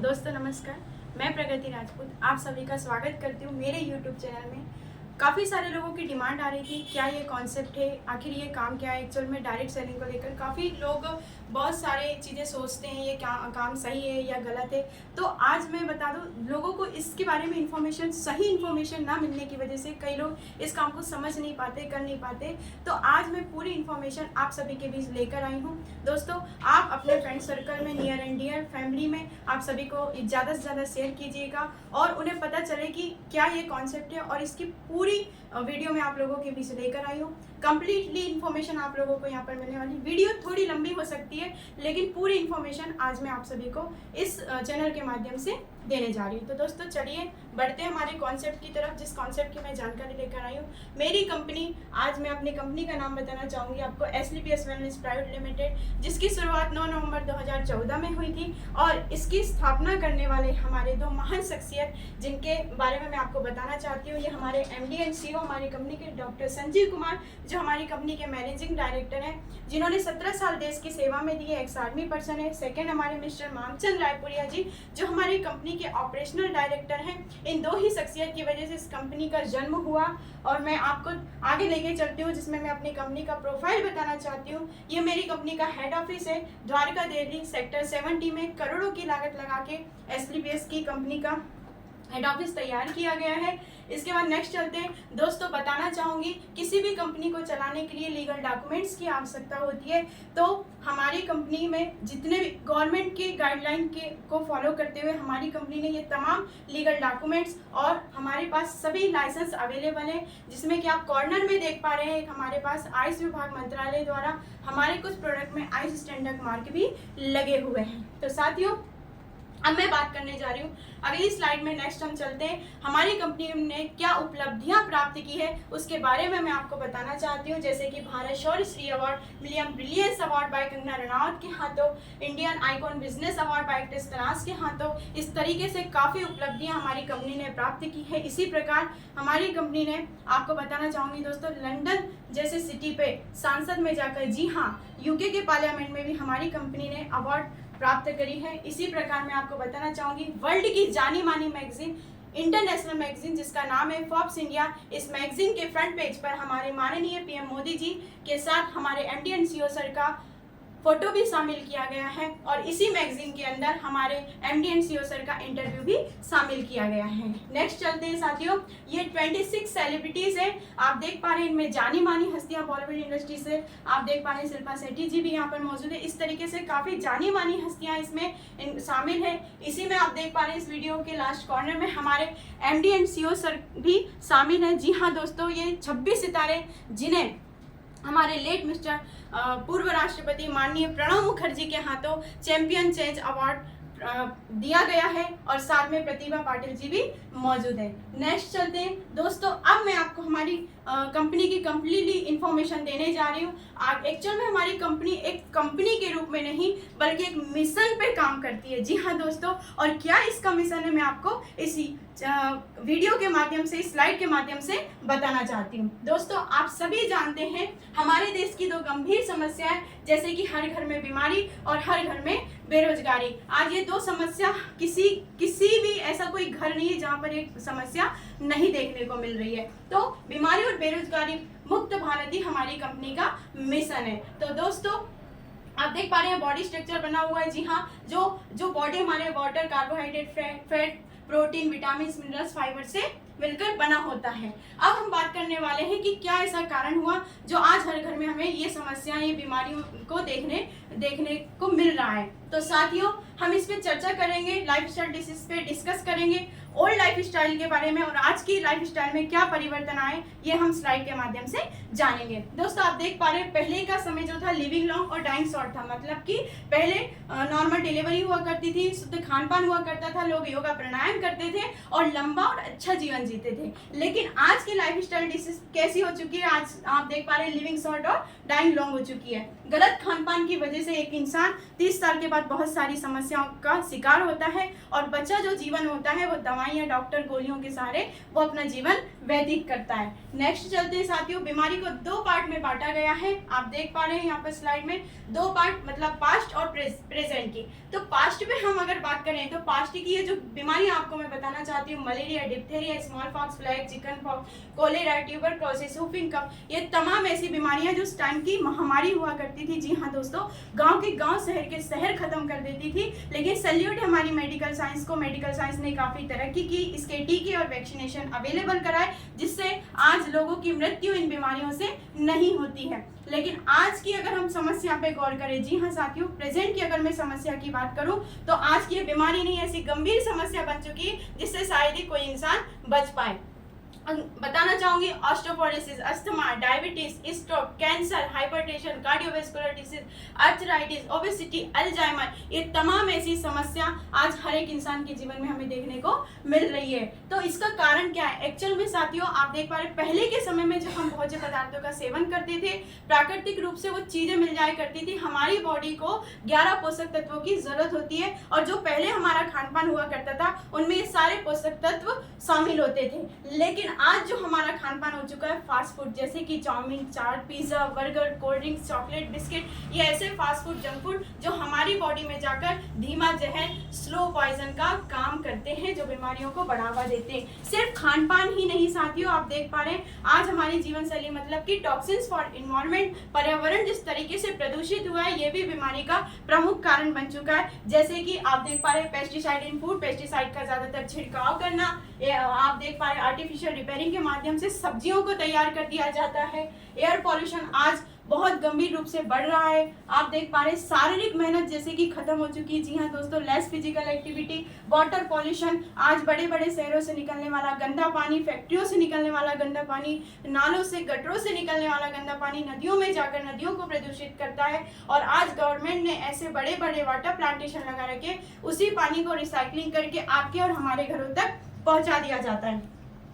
दोस्तों नमस्कार, मैं प्रगति राजपूत आप सभी का स्वागत करती हूँ मेरे YouTube चैनल में। काफ़ी सारे लोगों की डिमांड आ रही थी, क्या ये कॉन्सेप्ट है, आखिर ये काम क्या है। एक्चुअल में डायरेक्ट सेलिंग को लेकर काफ़ी लोग बहुत सारे चीज़ें सोचते हैं, ये क्या काम सही है या गलत है। तो आज मैं बता दूँ, लोगों को इसके बारे में इंफॉर्मेशन, सही इंफॉर्मेशन ना मिलने की वजह से कई लोग इस काम को समझ नहीं पाते, कर नहीं पाते। तो आज मैं पूरी इंफॉर्मेशन आप सभी के बीच लेकर आई हूँ। दोस्तों, आप अपने फ्रेंड सर्कल में, नियर एंड डियर फैमिली में आप सभी को ज़्यादा से ज़्यादा शेयर कीजिएगा और उन्हें पता चले कि क्या ये कॉन्सेप्ट है। और इसकी पूरी वीडियो में आप लोगों के बीच लेकर आई हूँ। कंप्लीटली इन्फॉर्मेशन आप लोगों को यहाँ पर मिलने वाली। वीडियो थोड़ी लंबी हो सकती है, लेकिन पूरी इन्फॉर्मेशन आज मैं आप सभी को इस चैनल के माध्यम से देने जा रही हूँ। तो दोस्तों चलिए बढ़ते हैं हमारे कॉन्सेप्ट की तरफ, जिस कॉन्सेप्ट की मैं जानकारी लेकर आई हूँ। मेरी कंपनी, आज मैं अपनी कंपनी का नाम बताना चाहूँगी आपको, SLPS वेलनेस प्राइवेट लिमिटेड, जिसकी शुरुआत 9 नवंबर 2014 में हुई थी। और इसकी स्थापना करने वाले हमारे दो महान शख्सियत, जिनके बारे में मैं आपको बताना चाहती हूँ। ये हमारे MD एंड CEO हमारी कंपनी के डॉक्टर संजीव कुमार, जो हमारी कंपनी के मैनेजिंग डायरेक्टर हैं, जिन्होंने 17 साल देश की सेवा में दी है, एक्स आर्मी पर्सन है। सेकेंड हमारे मिस्टर मामचंद रायपुरिया जी, जो हमारी कंपनी के ऑपरेशनल डायरेक्टर हैं। इन दो ही शख्सियत की वजह से इस कंपनी का जन्म हुआ। और मैं आपको आगे लेके चलती हूँ, जिसमें मैं अपनी कंपनी का प्रोफाइल बताना चाहती हूँ। ये मेरी कंपनी का हेड ऑफिस है, द्वारका दिल्ली सेक्टर 70 में करोड़ों की लागत लगा के SLPS की कंपनी का हेड ऑफिस तैयार किया गया है। इसके बाद नेक्स्ट चलते हैं। दोस्तों बताना चाहूँगी, किसी भी कंपनी को चलाने के लिए लीगल डॉक्यूमेंट्स की आवश्यकता होती है। तो हमारी कंपनी में जितने भी गवर्नमेंट की गाइडलाइन को फॉलो करते हुए हमारी कंपनी ने ये तमाम लीगल डॉक्यूमेंट्स, और हमारे पास सभी लाइसेंस अवेलेबल हैं, जिसमें कि आप कॉर्नर में देख पा रहे हैं। हमारे पास आयुष विभाग मंत्रालय द्वारा हमारे कुछ प्रोडक्ट में आयुष स्टैंडर्ड मार्क भी लगे हुए हैं। तो साथियों, अब मैं बात करने जा रही हूँ अगली स्लाइड में। नेक्स्ट हम चलते हैं, हमारी कंपनी ने क्या उपलब्धियां प्राप्त की है उसके बारे में मैं आपको बताना चाहती हूँ। जैसे कि Bharat Shaurya Shri award, million brilliance award by Kangana Ranaut के हाथों, Indian icon business award by actress Tarash के हाथों। इस तरीके से काफ़ी उपलब्धियां हमारी कंपनी ने प्राप्त की है। इसी प्रकार हमारी कंपनी ने, आपको बताना चाहूँगी दोस्तों, लंदन जैसे सिटी पे सांसद में जाकर, जी हाँ, UK के पार्लियामेंट में भी हमारी कंपनी ने अवार्ड प्राप्त करी है। इसी प्रकार मैं आपको बताना चाहूँगी, वर्ल्ड की जानी मानी मैगजीन, इंटरनेशनल मैगजीन जिसका नाम है फोर्ब्स इंडिया, इस मैगजीन के फ्रंट पेज पर हमारे माननीय PM मोदी जी के साथ हमारे MD एंड CEO सर का फोटो भी शामिल किया गया है। और इसी मैगजीन के अंदर हमारे MD एंड CEO सर का इंटरव्यू भी शामिल किया गया है। नेक्स्ट चलते हैं साथियों, ये 26 सेलिब्रिटीज हैं। आप देख पा रहे हैं, इनमें जानी मानी हस्तियां बॉलीवुड इंडस्ट्री से, आप देख पा रहे हैं शिल्पा शेट्टी जी भी यहाँ पर मौजूद है। इस तरीके से काफ़ी जानी मानी हस्तियाँ इसमें शामिल है। इसी में आप देख पा रहे हैं, इस वीडियो के लास्ट कॉर्नर में हमारे MD एंड CEO सर भी शामिल हैं। जी हाँ दोस्तों, ये 26 सितारे, जिन्हें हमारे लेट मिस्टर पूर्व राष्ट्रपति माननीय प्रणब मुखर्जी के हाथों चैंपियन चेंज अवार्ड दिया गया है। और साथ में प्रतिभा पाटिल जी भी मौजूद है। नेक्स्ट चलते हैं दोस्तों, अब मैं आपको हमारी कंपनी की कंप्लीटली इंफॉर्मेशन देने जा रही हूँ। एक्चुअल में हमारी कंपनी एक कंपनी के रूप में नहीं, बल्कि एक मिशन पे काम करती है। जी हाँ दोस्तों, और क्या इसका मिशन है मैं आपको इसी वीडियो के माध्यम से, इस स्लाइड के माध्यम से बताना चाहती हूँ। दोस्तों, आप सभी जानते हैं हमारे देश की दो गंभीर समस्याएं, जैसे कि हर घर में बीमारी और हर घर में बेरोजगारी। आज ये दो समस्या, किसी भी ऐसा कोई घर नहीं है जहाँ पर एक समस्या नहीं देखने को मिल रही है। तो बीमारी और बेरोजगारी मुक्त भारत ही हमारी कंपनी का मिशन है। तो दोस्तों, आप देख पा रहे हैं बॉडी स्ट्रक्चर बना हुआ है। जी हाँ, जो बॉडी हमारे water, carbohydrate, fat, protein, vitamin, minerals, fibre से मिलकर बना होता है। अब हम बात करने वाले हैं कि क्या ऐसा कारण हुआ जो आज हर घर में हमें ये समस्याएं, ये बीमारियों को देखने को मिल रहा है। तो साथियों, हम इस पे चर्चा करेंगे, लाइफस्टाइल डिसीज पे डिस्कस करेंगे, ओल्ड लाइफ स्टाइल के बारे में, और आज की लाइफ स्टाइल में क्या परिवर्तन आए, ये हम स्लाइड के माध्यम से जानेंगे। दोस्तों, आप देख पा रहे हैं, पहले का समय जो था लिविंग लॉन्ग और डाइंग शॉर्ट था। मतलब कि पहले नॉर्मल डिलीवरी हुआ करती थी, शुद्ध खान पान हुआ करता था, लोग योगा प्राणायाम करते थे और लंबा और अच्छा जीवन जीते थे। लेकिन आज की लाइफ स्टाइल डिसीज कैसी हो चुकी है, आज आप देख पा रहे हैं लिविंग शॉर्ट और डाइंग लॉन्ग हो चुकी है। गलत खान पान की वजह से एक इंसान 30 साल के बाद बहुत सारी समस्याओं का शिकार होता है, और बच्चा जो जीवन होता है वो दवाइयाँ, डॉक्टर, गोलियों के सहारे वो अपना जीवन व्यतीत करता है। नेक्स्ट चलते हैं साथियों, बीमारी को दो पार्ट में बांटा गया है। आप देख पा रहे हैं यहाँ पर स्लाइड में दो पार्ट, मतलब पास्ट और प्रेजेंट की। तो पास्ट में हम अगर बात करें तो पास्ट की ये जो बीमारियां आपको मैं बताना चाहती हूँ, malaria, diphtheria, small pox, plague, chicken pox, cholera, tuberculosis, whooping cough, ये तमाम ऐसी बीमारियां जो उस टाइम की महामारी हुआ करती थी। जी हाँ दोस्तों, गांव के गांव, शहर के शहर खत्म कर देती थी। लेकिन सैल्यूट हमारी मेडिकल साइंस को, मेडिकल साइंस ने काफी तरक्की की, इसके टीके और वैक्सीनेशन अवेलेबल कराए, जिससे आज लोगों की मृत्यु इन बीमारियों से नहीं होती है। लेकिन आज की अगर हम समस्या पे गौर करें, जी हाँ साथियों, प्रेजेंट की अगर मैं समस्या की बात करूं तो आज की ये बीमारी नहीं, ऐसी गंभीर समस्या बन चुकी है जिससे शायद ही कोई इंसान बच पाए। बताना चाहूंगी, osteoporosis, asthma, diabetes, stroke, cancer, hypertension, cardiovascular disease, arthritis, obesity, Alzheimer, ये तमाम ऐसी समस्या आज हर एक इंसान के जीवन में हमें देखने को मिल रही है। तो इसका कारण क्या है? एक्चुअल में साथियों आप देख पा रहे, पहले के समय में जब हम भोज्य पदार्थों का सेवन करते थे, प्राकृतिक रूप से वो चीजें मिल जाया करती थी। हमारी बॉडी को 11 पोषक तत्वों की जरूरत होती है, और जो पहले हमारा खान पान हुआ करता था उनमें ये सारे पोषक तत्व शामिल होते थे। लेकिन आज जो हमारा खान पान हो चुका है फास्ट फूड, जैसे कि chow mein, chaat, pizza, burger, cold drinks, chocolate, biscuit, ये ऐसे फास्ट फूड, जंक फूड जो हमारी बॉडी में जाकर धीमा जहर, स्लो पॉइजन का काम करते हैं, जो बीमारियों को बढ़ावा देते हैं। सिर्फ खान पान ही नहीं साथियों, आप देख पा रहे हैं आज हमारी जीवन शैली, मतलब कि टॉक्सिन्स फॉर इन्वायरमेंट, पर्यावरण जिस तरीके से प्रदूषित हुआ है, ये भी बीमारी का प्रमुख कारण बन चुका है। जैसे कि आप देख पा रहे हैं पेस्टिसाइड इन फूड, पेस्टिसाइड का ज्यादातर छिड़काव करना, आप देख पा रहे हैं आर्टिफिशियल रिपेयरिंग के माध्यम से सब्जियों को तैयार कर दिया जाता है। एयर पॉल्यूशन आज बहुत गंभीर रूप से बढ़ रहा है। आप देख पा रहे हैं शारीरिक मेहनत जैसे कि खत्म हो चुकी है। जी हाँ दोस्तों, less physical activity, water pollution, आज बड़े बड़े शहरों से निकलने वाला गंदा पानी, फैक्ट्रियों से निकलने वाला गंदा पानी, नालों से, गटरों से निकलने वाला गंदा पानी नदियों में जाकर नदियों को प्रदूषित करता है। और आज गवर्नमेंट ने ऐसे बड़े बड़े वाटर प्लांटेशन लगा रखे, उसी पानी को रिसाइकलिंग करके आपके और हमारे घरों तक पहुंचा दिया जाता है।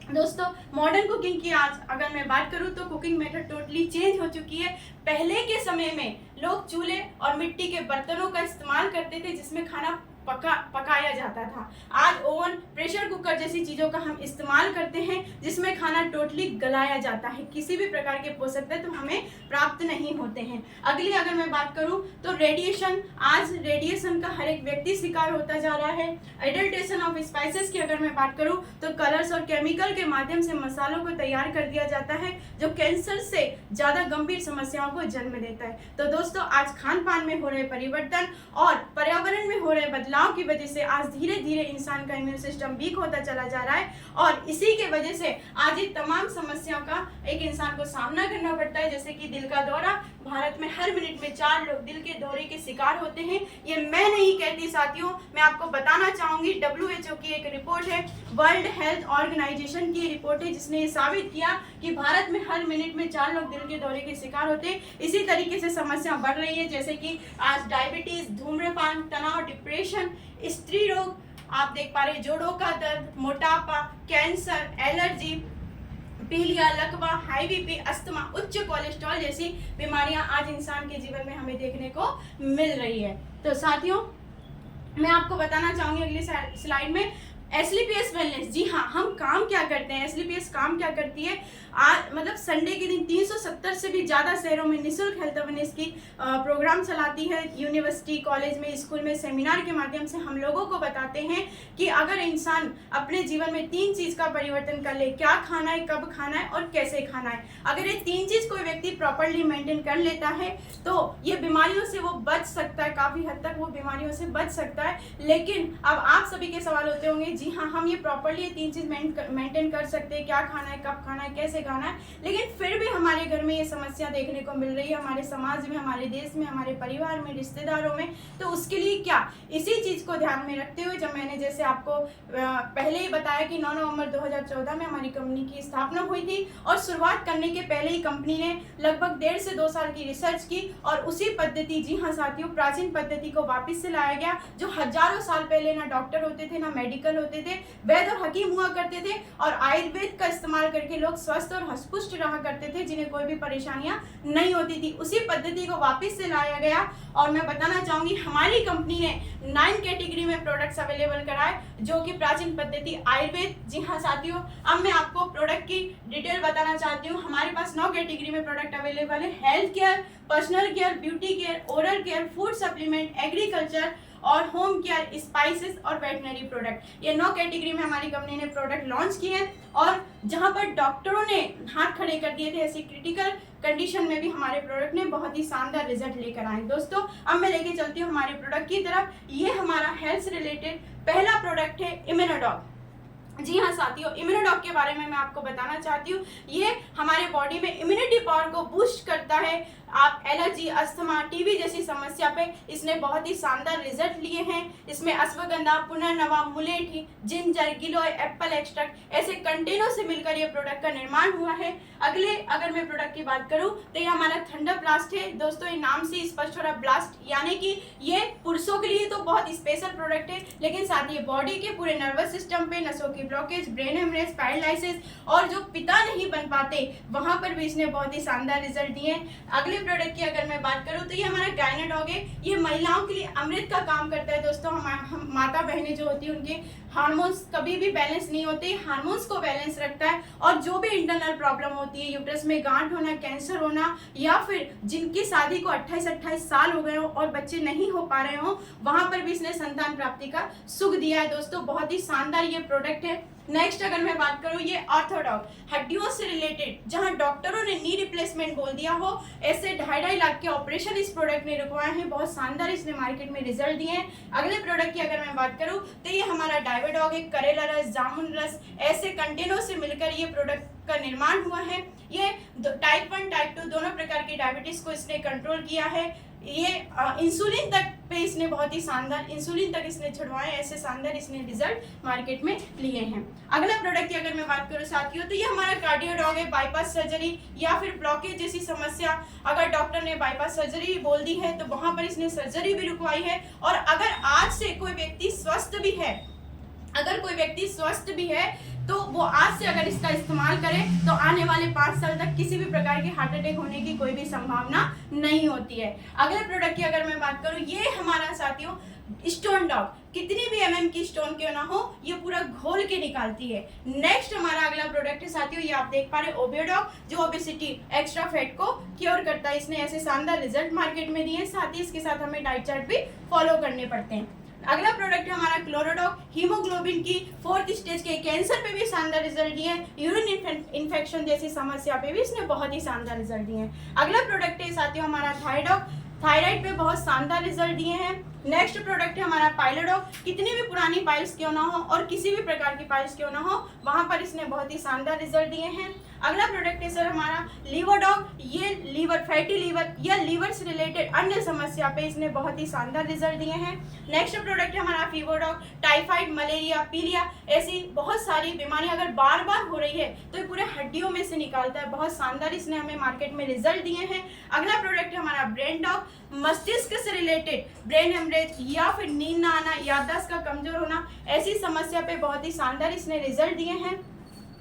दोस्तों, मॉडर्न कुकिंग की आज अगर मैं बात करूं तो कुकिंग मेथड टोटली चेंज हो चुकी है। पहले के समय में लोग चूल्हे और मिट्टी के बर्तनों का इस्तेमाल करते थे जिसमें खाना पकाया जाता था। आज ओवन, प्रेशर कुकर जैसी चीजों का हम इस्तेमाल करते हैं जिसमें खाना टोटली गलाया जाता है, किसी भी प्रकार के पोषक तत्व हमें प्राप्त नहीं होते हैं। अगली अगर मैं बात करूं तो रेडिएशन, आज रेडिएशन का हर एक व्यक्ति शिकार होता जा रहा है। एडल्ट्रेशन ऑफ स्पाइसेस की अगर मैं बात करूं तो कलर्स और केमिकल के माध्यम से मसालों को तैयार कर दिया जाता है, जो कैंसर से ज्यादा गंभीर समस्याओं को जन्म देता है। तो दोस्तों, आज खान पान में हो रहे परिवर्तन और पर्यावरण में हो रहे बदलाव की वजह से आज धीरे धीरे इंसान का इम्यून सिस्टम वीक होता चला जा रहा है, और इसी के वजह से आज ये तमाम समस्याओं का एक इंसान को सामना करना पड़ता है। जैसे कि दिल का दौरा, भारत में हर मिनट में 4 लोग दिल के दौरे के शिकार होते हैं। ये मैं नहीं कहती साथियों, मैं आपको बताना चाहूंगी, WHO की एक रिपोर्ट है, वर्ल्ड हेल्थ ऑर्गेनाइजेशन की रिपोर्ट है, जिसने ये साबित किया कि भारत में हर मिनट में 4 लोग दिल के दौरे के शिकार होते हैं। इसी तरीके से समस्या बढ़ रही है, जैसे कि आज डायबिटीज, धूम्रपान, तनाव, डिप्रेशन, स्त्री रोग, आप देख पा रहे जोड़ों का दर्द, मोटापा, कैंसर, एलर्जी, पीलिया, लकवा, हाई बीपी, अस्थमा, उच्च कोलेस्ट्रॉल जैसी बीमारियां आज इंसान के जीवन में हमें देखने को मिल रही है। तो साथियों, मैं आपको बताना चाहूंगी अगली स्लाइड में एसलीपीएस वेलनेस। जी हाँ, हम काम क्या करते हैं, एसलीपीएस काम क्या करती है? आज मतलब संडे के दिन 370 से भी ज़्यादा शहरों में निःशुल्क हेल्थ अवेयरनेस की प्रोग्राम चलाती है। यूनिवर्सिटी, कॉलेज में, स्कूल में सेमिनार के माध्यम से हम लोगों को बताते हैं कि अगर इंसान अपने जीवन में 3 चीज़ का परिवर्तन कर ले, क्या खाना है, कब खाना है और कैसे खाना है, अगर ये 3 चीज़ कोई व्यक्ति प्रॉपरली मेंटेन कर लेता है तो ये बीमारियों से वो बच सकता है, काफ़ी हद तक वो बीमारियों से बच सकता है। लेकिन अब आप सभी के सवाल होते होंगे, जी हाँ, हम ये प्रॉपरली ये 3 चीज़ मेंटेन कर सकते हैं, क्या खाना है, कब खाना है, कैसे खाना है, लेकिन फिर भी हमारे घर में ये समस्या देखने को मिल रही है, हमारे समाज में, हमारे देश में, हमारे परिवार में, रिश्तेदारों में। तो उसके लिए क्या, इसी चीज़ को ध्यान में रखते हुए, जब मैंने जैसे आपको पहले ही बताया कि 9 नवंबर 2014 में हमारी कंपनी की स्थापना हुई थी, और शुरुआत करने के पहले ही कंपनी ने लगभग 1.5 से 2 साल की रिसर्च की, और उसी पद्धति, जी हाँ साथियों, प्राचीन पद्धति को वापस से लाया गया, जो हजारों साल पहले ना डॉक्टर होते थे, ना मेडिकल होते थे, वैद्य और हकीम हुआ करते थे और आयुर्वेद का इस्तेमाल करके लोग स्वस्थ और हष्टपुष्ट रहा करते थे, जिन्हें कोई भी परेशानियां नहीं होती थी। उसी पद्धति को वापस से लाया गया और मैं बताना चाहूंगी हमारी कंपनी ने 9 कैटेगरी में प्रोडक्ट्स अवेलेबल कराए, जो कि प्राचीन पद्धति आयुर्वेद। जी हाँ साथियों, अब मैं आपको प्रोडक्ट की डिटेल बताना चाहती हूँ। हमारे पास 9 कैटेगरी में प्रोडक्ट अवेलेबल है। Health care, personal care, beauty care, oral care, food supplement, agriculture और होम केयर, स्पाइसेस और वेटनरी प्रोडक्ट। ये 9 कैटेगरी में हमारी कंपनी ने प्रोडक्ट लॉन्च किए हैं और जहां पर डॉक्टरों ने हाथ खड़े कर दिए थे, ऐसी क्रिटिकल कंडीशन में भी हमारे प्रोडक्ट ने बहुत ही शानदार रिजल्ट लेकर आए। दोस्तों अब मैं लेके चलती हूँ हमारे प्रोडक्ट की तरफ। ये हमारा हेल्थ से रिलेटेड पहला प्रोडक्ट है इम्यूनोडॉग। जी हाँ साथियों, इम्यूनोडॉग के बारे में मैं आपको बताना चाहती हूँ। ये हमारे बॉडी में इम्यूनिटी पावर को बूस्ट करता है। आप एलर्जी, अस्थमा, टीबी जैसी समस्या पे इसने बहुत ही शानदार रिजल्ट लिए हैं। इसमें अश्वगंधा, पुनर्नवा, मुलेठी, जिंजर, गिलोय, एप्पल एक्सट्रैक्ट ऐसे कंटेनर से मिलकर ये प्रोडक्ट का निर्माण हुआ है। अगले अगर मैं प्रोडक्ट की बात करूं तो ये हमारा थंडर ब्लास्ट है। दोस्तों ये नाम से स्पष्ट हो रहा है ब्लास्ट, यानी कि ये पुरुषों के लिए तो बहुत स्पेशल प्रोडक्ट है, लेकिन साथ ही बॉडी के पूरे नर्वस सिस्टम पे नसों की ब्लॉकेज, ब्रेन हेमरेज, पैरालिसिस और जो पिता नहीं बन पाते वहां पर भी इसने बहुत ही शानदार रिजल्ट दिए हैं। अगले प्रोडक्ट की अगर मैं बात करूं तो ये हमारा गायनाडॉग है। ये महिलाओं के लिए अमृत का काम करता है। दोस्तों हम माता बहनें जो होती है उनके हार्मोन्स कभी भी बैलेंस नहीं होते, हार्मोन्स को बैलेंस रखता है और जो भी इंटरनल प्रॉब्लम होती है, यूट्रस में गांठ होना, कैंसर होना या फिर जिनकी शादी को 28-28 साल हो गए हो और बच्चे नहीं हो पा रहे हो, वहां पर भी इसने संतान प्राप्ति का सुख दिया है। दोस्तों बहुत ही शानदार ये प्रोडक्ट है। नेक्स्ट अगर मैं बात करूं ये ऑर्थोडॉग, हड्डियों से रिलेटेड जहां डॉक्टरों ने नी रिप्लेसमेंट बोल दिया हो, ऐसे 2.5 लाख के ऑपरेशन इस प्रोडक्ट ने रुकवाए हैं। बहुत शानदार इसने मार्केट में रिजल्ट दिए हैं। अगले प्रोडक्ट की अगर मैं बात करूं तो ये हमारा डायवाडॉग है। करेला रस, जामुन रस ऐसे कंटेनर से मिलकर ये प्रोडक्ट का निर्माण हुआ है। ये टाइप 1 टाइप 2 दोनों प्रकार की डायबिटीज को इसने कंट्रोल किया है। ये इंसुलिन तक पे इसने बहुत ही शानदार इंसुलिन तक इसने छुड़वाए, ऐसे शानदार इसने रिजल्ट मार्केट में लिए हैं। अगला प्रोडक्ट की अगर मैं बात करूं साथियों तो ये हमारा कार्डियोडॉग है। बाईपास सर्जरी या फिर ब्लॉकेज जैसी समस्या अगर डॉक्टर ने बाईपास सर्जरी बोल दी है तो वहां पर इसने सर्जरी भी रुकवाई है। और अगर आज से कोई व्यक्ति स्वस्थ भी है तो वो आज से अगर इसका इस्तेमाल करे तो आने वाले 5 साल तक किसी भी प्रकार के हार्ट अटैक होने की कोई भी संभावना नहीं होती है। अगले प्रोडक्ट की अगर मैं बात करूं, ये हमारा साथियों स्टोन डॉग, कितनी भी mm की स्टोन क्यों ना हो ये पूरा घोल के निकालती है। नेक्स्ट हमारा अगला प्रोडक्ट है साथियों, ये आप देख पा रहे ओबियोडॉग, जो ओबेसिटी, एक्स्ट्रा फैट को क्योर करता है। इसने ऐसे शानदार रिजल्ट मार्केट में दिए हैं। साथ ही इसके साथ हमें डाइट चार्ट भी फॉलो करने पड़ते हैं। अगला प्रोडक्ट है हमारा क्लोरोडॉग, हीमोग्लोबिन की 4th स्टेज के कैंसर पे भी शानदार रिजल्ट दिए हैं। यूरिन इन्फेक्शन जैसी समस्या पे भी इसने बहुत ही शानदार रिजल्ट दिए हैं। अगला प्रोडक्ट है साथियों हमारा थायरॉइड, थायराइड पे बहुत शानदार रिजल्ट दिए हैं। नेक्स्ट प्रोडक्ट है हमारा पाइलोडॉग, कितनी भी पुरानी पाइल्स क्यों ना हो और किसी भी प्रकार की पाइल्स क्यों ना हो वहां पर इसने बहुत ही शानदार रिजल्ट दिए हैं। अगला प्रोडक्ट है सर हमारा लीवरडॉग, ये लीवर, फैटी लीवर या लीवर से रिलेटेड अन्य समस्या पे इसने बहुत ही शानदार रिजल्ट दिए हैं। नेक्स्ट प्रोडक्ट है हमारा फीवरडॉग, टाइफाइड, मलेरिया, पीलिया ऐसी बहुत सारी बीमारियां अगर बार बार हो रही है तो ये पूरे हड्डियों में से निकालता है। बहुत शानदार इसने हमें मार्केट में रिजल्ट दिए हैं। अगला प्रोडक्ट है हमारा ब्रेन डॉग, मस्तिष्क से रिलेटेड ब्रेन हेमरेज या फिर नींद ना आना, याददाश्त का कमजोर होना ऐसी समस्या पे बहुत ही शानदार इसने रिजल्ट दिए हैं।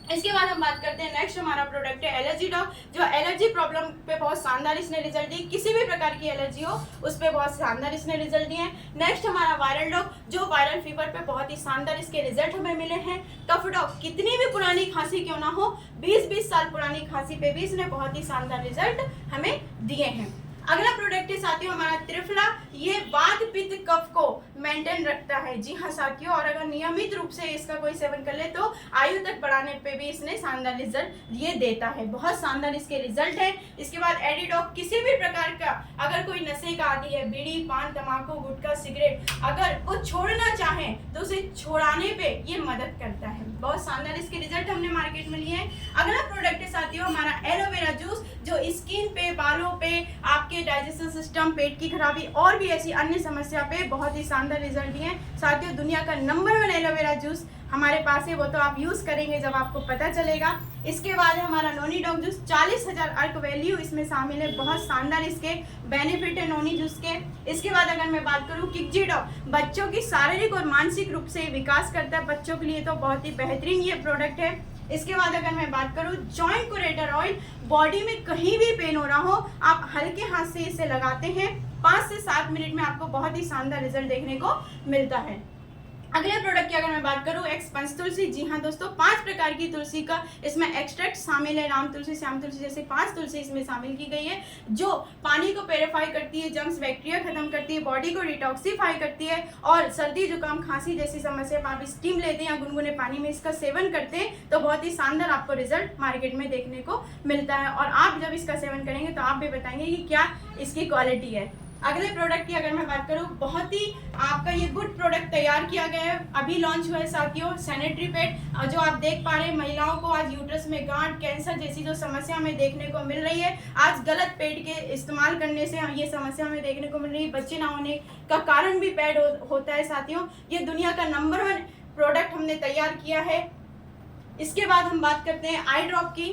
इसके बाद हम बात करते हैं नेक्स्ट हमारा प्रोडक्ट है एलर्जी डॉग, जो एलर्जी प्रॉब्लम पे बहुत शानदार इसने रिजल्ट दिए। किसी भी प्रकार की एलर्जी हो उस पर बहुत शानदार इसने रिजल्ट दिए हैं। नेक्स्ट हमारा वायरल डॉग, जो वायरल फीवर पे बहुत ही शानदार इसके रिजल्ट हमें मिले हैं। कफ डॉग, कितनी भी पुरानी खांसी क्यों ना हो, 20-20 साल पुरानी खांसी पे भी इसने बहुत ही शानदार रिजल्ट हमें दिए हैं। अगला प्रोडक्ट है साथियों हमारा त्रिफला, ये वात पित्त कफ को मेंटेन रखता है। जी हाँ साथियों, और अगर नियमित रूप से इसका कोई सेवन कर ले तो आयु तक बढ़ाने पे भी इसने शानदार रिजल्ट ये देता है। बहुत शानदार इसके रिजल्ट है। इसके बाद एडिडॉग, किसी भी प्रकार का अगर कोई नशे का आदी है, बीड़ी, पान, तंबाकू, गुटखा, सिगरेट, अगर वो छोड़ना चाहे तो उसे छोड़ाने पे ये मदद करता है। बहुत शानदार इसके रिजल्ट हमने मार्केट में लिए हैं। अगला प्रोडक्ट है साथियों हमारा एलोवेरा जूस, जो स्किन पे, बालों पे, आपके आपके डाइजेशन सिस्टम, पेट की खराबी और भी ऐसी अन्य समस्या पे बहुत ही शानदार रिजल्ट दिए हैं। साथियों, दुनिया का नंबर 1 एलोवेरा जूस हमारे पास है, वो तो आप यूज़ करेंगे जब आपको पता चलेगा। इसके बाद है हमारा नोनी डॉग जूस, 40,000 अर्क वैल्यू इसमें शामिल है, बहुत शानदार इसके बेनिफिट है नोनी जूस के। इसके बाद अगर मैं बात करूँ किकजी डॉग, बच्चों की शारीरिक और मानसिक रूप से विकास करता है, बच्चों के लिए तो बहुत ही बेहतरीन ये प्रोडक्ट है। इसके बाद अगर मैं बात करूँ जॉइंट कुरेटर ऑयल, बॉडी में कहीं भी पेन हो रहा हो, आप हल्के हाथ से इसे लगाते हैं, 5 से 7 मिनट में आपको बहुत ही शानदार रिजल्ट देखने को मिलता है। अगले प्रोडक्ट की अगर मैं बात करूं एक्स पंच तुलसी, जी हाँ दोस्तों, 5 प्रकार की तुलसी का इसमें एक्सट्रैक्ट शामिल है, राम तुलसी, श्याम तुलसी जैसे 5 तुलसी इसमें शामिल की गई है, जो पानी को प्योरीफाई करती है, जम्स बैक्टीरिया खत्म करती है, बॉडी को डिटॉक्सीफाई करती है, और सर्दी जुकाम खांसी जैसी समस्या पर आप स्टीम लेते हैं या गुनगुने पानी में इसका सेवन करते हैं तो बहुत ही शानदार आपको रिजल्ट मार्केट में देखने को मिलता है। और आप जब इसका सेवन करेंगे तो आप भी बताएंगे कि क्या इसकी क्वालिटी है। अगले प्रोडक्ट की अगर मैं बात करूं, बहुत ही आपका ये गुड प्रोडक्ट तैयार किया गया है, अभी लॉन्च हुआ है साथियों, सैनिटरी पैड, जो आप देख पा रहे हैं महिलाओं को आज यूट्रस में गांठ, कैंसर जैसी जो समस्या हमें देखने को मिल रही है, आज गलत पैड के इस्तेमाल करने से ये समस्या हमें देखने को मिल रही है, बच्चे ना होने का कारण भी पैड होता है साथियों। ये दुनिया का नंबर 1 प्रोडक्ट हमने तैयार किया है। इसके बाद हम बात करते हैं आई ड्रॉप की।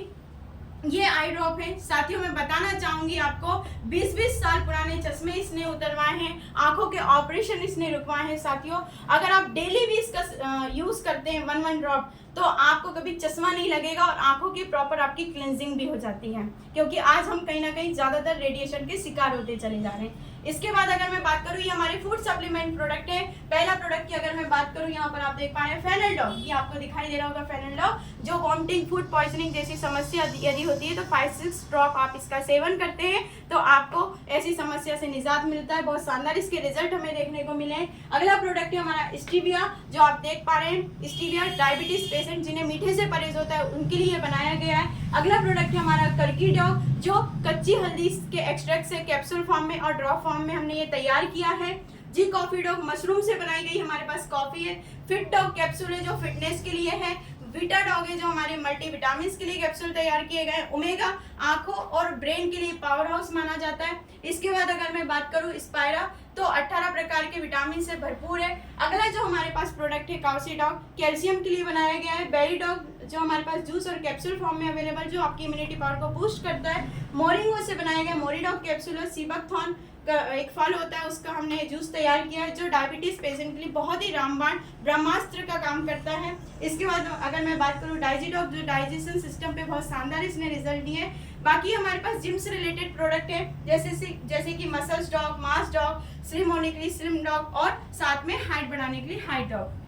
ये आई ड्रॉप है साथियों, मैं बताना चाहूंगी आपको, 20-20 साल पुराने चश्मे इसने उतरवाए हैं, आंखों के ऑपरेशन इसने रुकवाए हैं साथियों। अगर आप डेली भी इसका यूज करते हैं 1 ड्रॉप तो आपको कभी चश्मा नहीं लगेगा और आंखों की प्रॉपर आपकी क्लेंजिंग भी हो जाती है, क्योंकि आज हम कहीं ना कहीं ज्यादातर रेडिएशन के शिकार होते चले जा रहे हैं। इसके बाद अगर मैं बात करूं, ये हमारे फूड सप्लीमेंट प्रोडक्ट है। पहला प्रोडक्ट की अगर मैं बात करूं, यहाँ पर आप देख पा रहे हैं फेनल डॉग, ये आपको दिखाई दे रहा होगा फेनल डॉग, जो वॉमिटिंग, फूड पॉइजनिंग जैसी समस्या यदि होती है तो 5-6 ड्रॉप आप इसका सेवन करते हैं तो आपको ऐसी समस्या से निजात मिलता है। बहुत शानदार इसके रिजल्ट हमें देखने को मिले हैं। अगला प्रोडक्ट है हमारा स्टीविया, जो आप देख पा रहे हैं, स्टीविया डायबिटीज पेशेंट जिन्हें मीठे से परहेज होता है उनके लिए बनाया गया है। अगला प्रोडक्ट है हमारा कर्की डॉग, जो कच्ची हल्दी के एक्सट्रैक्ट से कैप्सूल फॉर्म में और ड्रॉप फॉर्म में हमने ये तैयार किया है। जी कॉफी डॉग, मशरूम से बनाई गई हमारे पास कॉफी है। फिट डॉग कैप्सूल है जो फिटनेस के लिए है। वीटा डॉग है जो हमारे मल्टीविटामिन के लिए कैप्सूल तैयार किए गए। ओमेगा आंखों और ब्रेन के लिए पावर हाउस माना जाता है। इसके बाद अगर मैं बात करूं स्पायरा, तो 18 प्रकार के विटामिन से भरपूर है। अगला जो हमारे पास प्रोडक्ट है काउसी डॉग, कैल्शियम के लिए बनाया गया है। बेरी डॉग जो हमारे पास जूस और कैप्सूल फॉर्म में अवेलेबल, जो आपकी इम्यूनिटी पावर को बूस्ट करता है। मोरिंगो से बनाया गया मोरी डॉग कैप्सूल है। सीबकथॉर्न का एक फल होता है, उसका हमने जूस तैयार किया है, जो डायबिटीज पेशेंट के लिए बहुत ही रामबाण ब्रह्मास्त्र का काम करता है। इसके बाद अगर मैं बात करूं डाइजी डॉग, जो डाइजेशन सिस्टम पे बहुत शानदार इसने रिजल्ट दिए। बाकी हमारे पास जिम से रिलेटेड प्रोडक्ट है, जैसे कि मसल्स डॉग, मास डॉग, स्लिम होने के लिए स्लिम डॉग और साथ में हाइट बढ़ाने के लिए हाइट डॉग।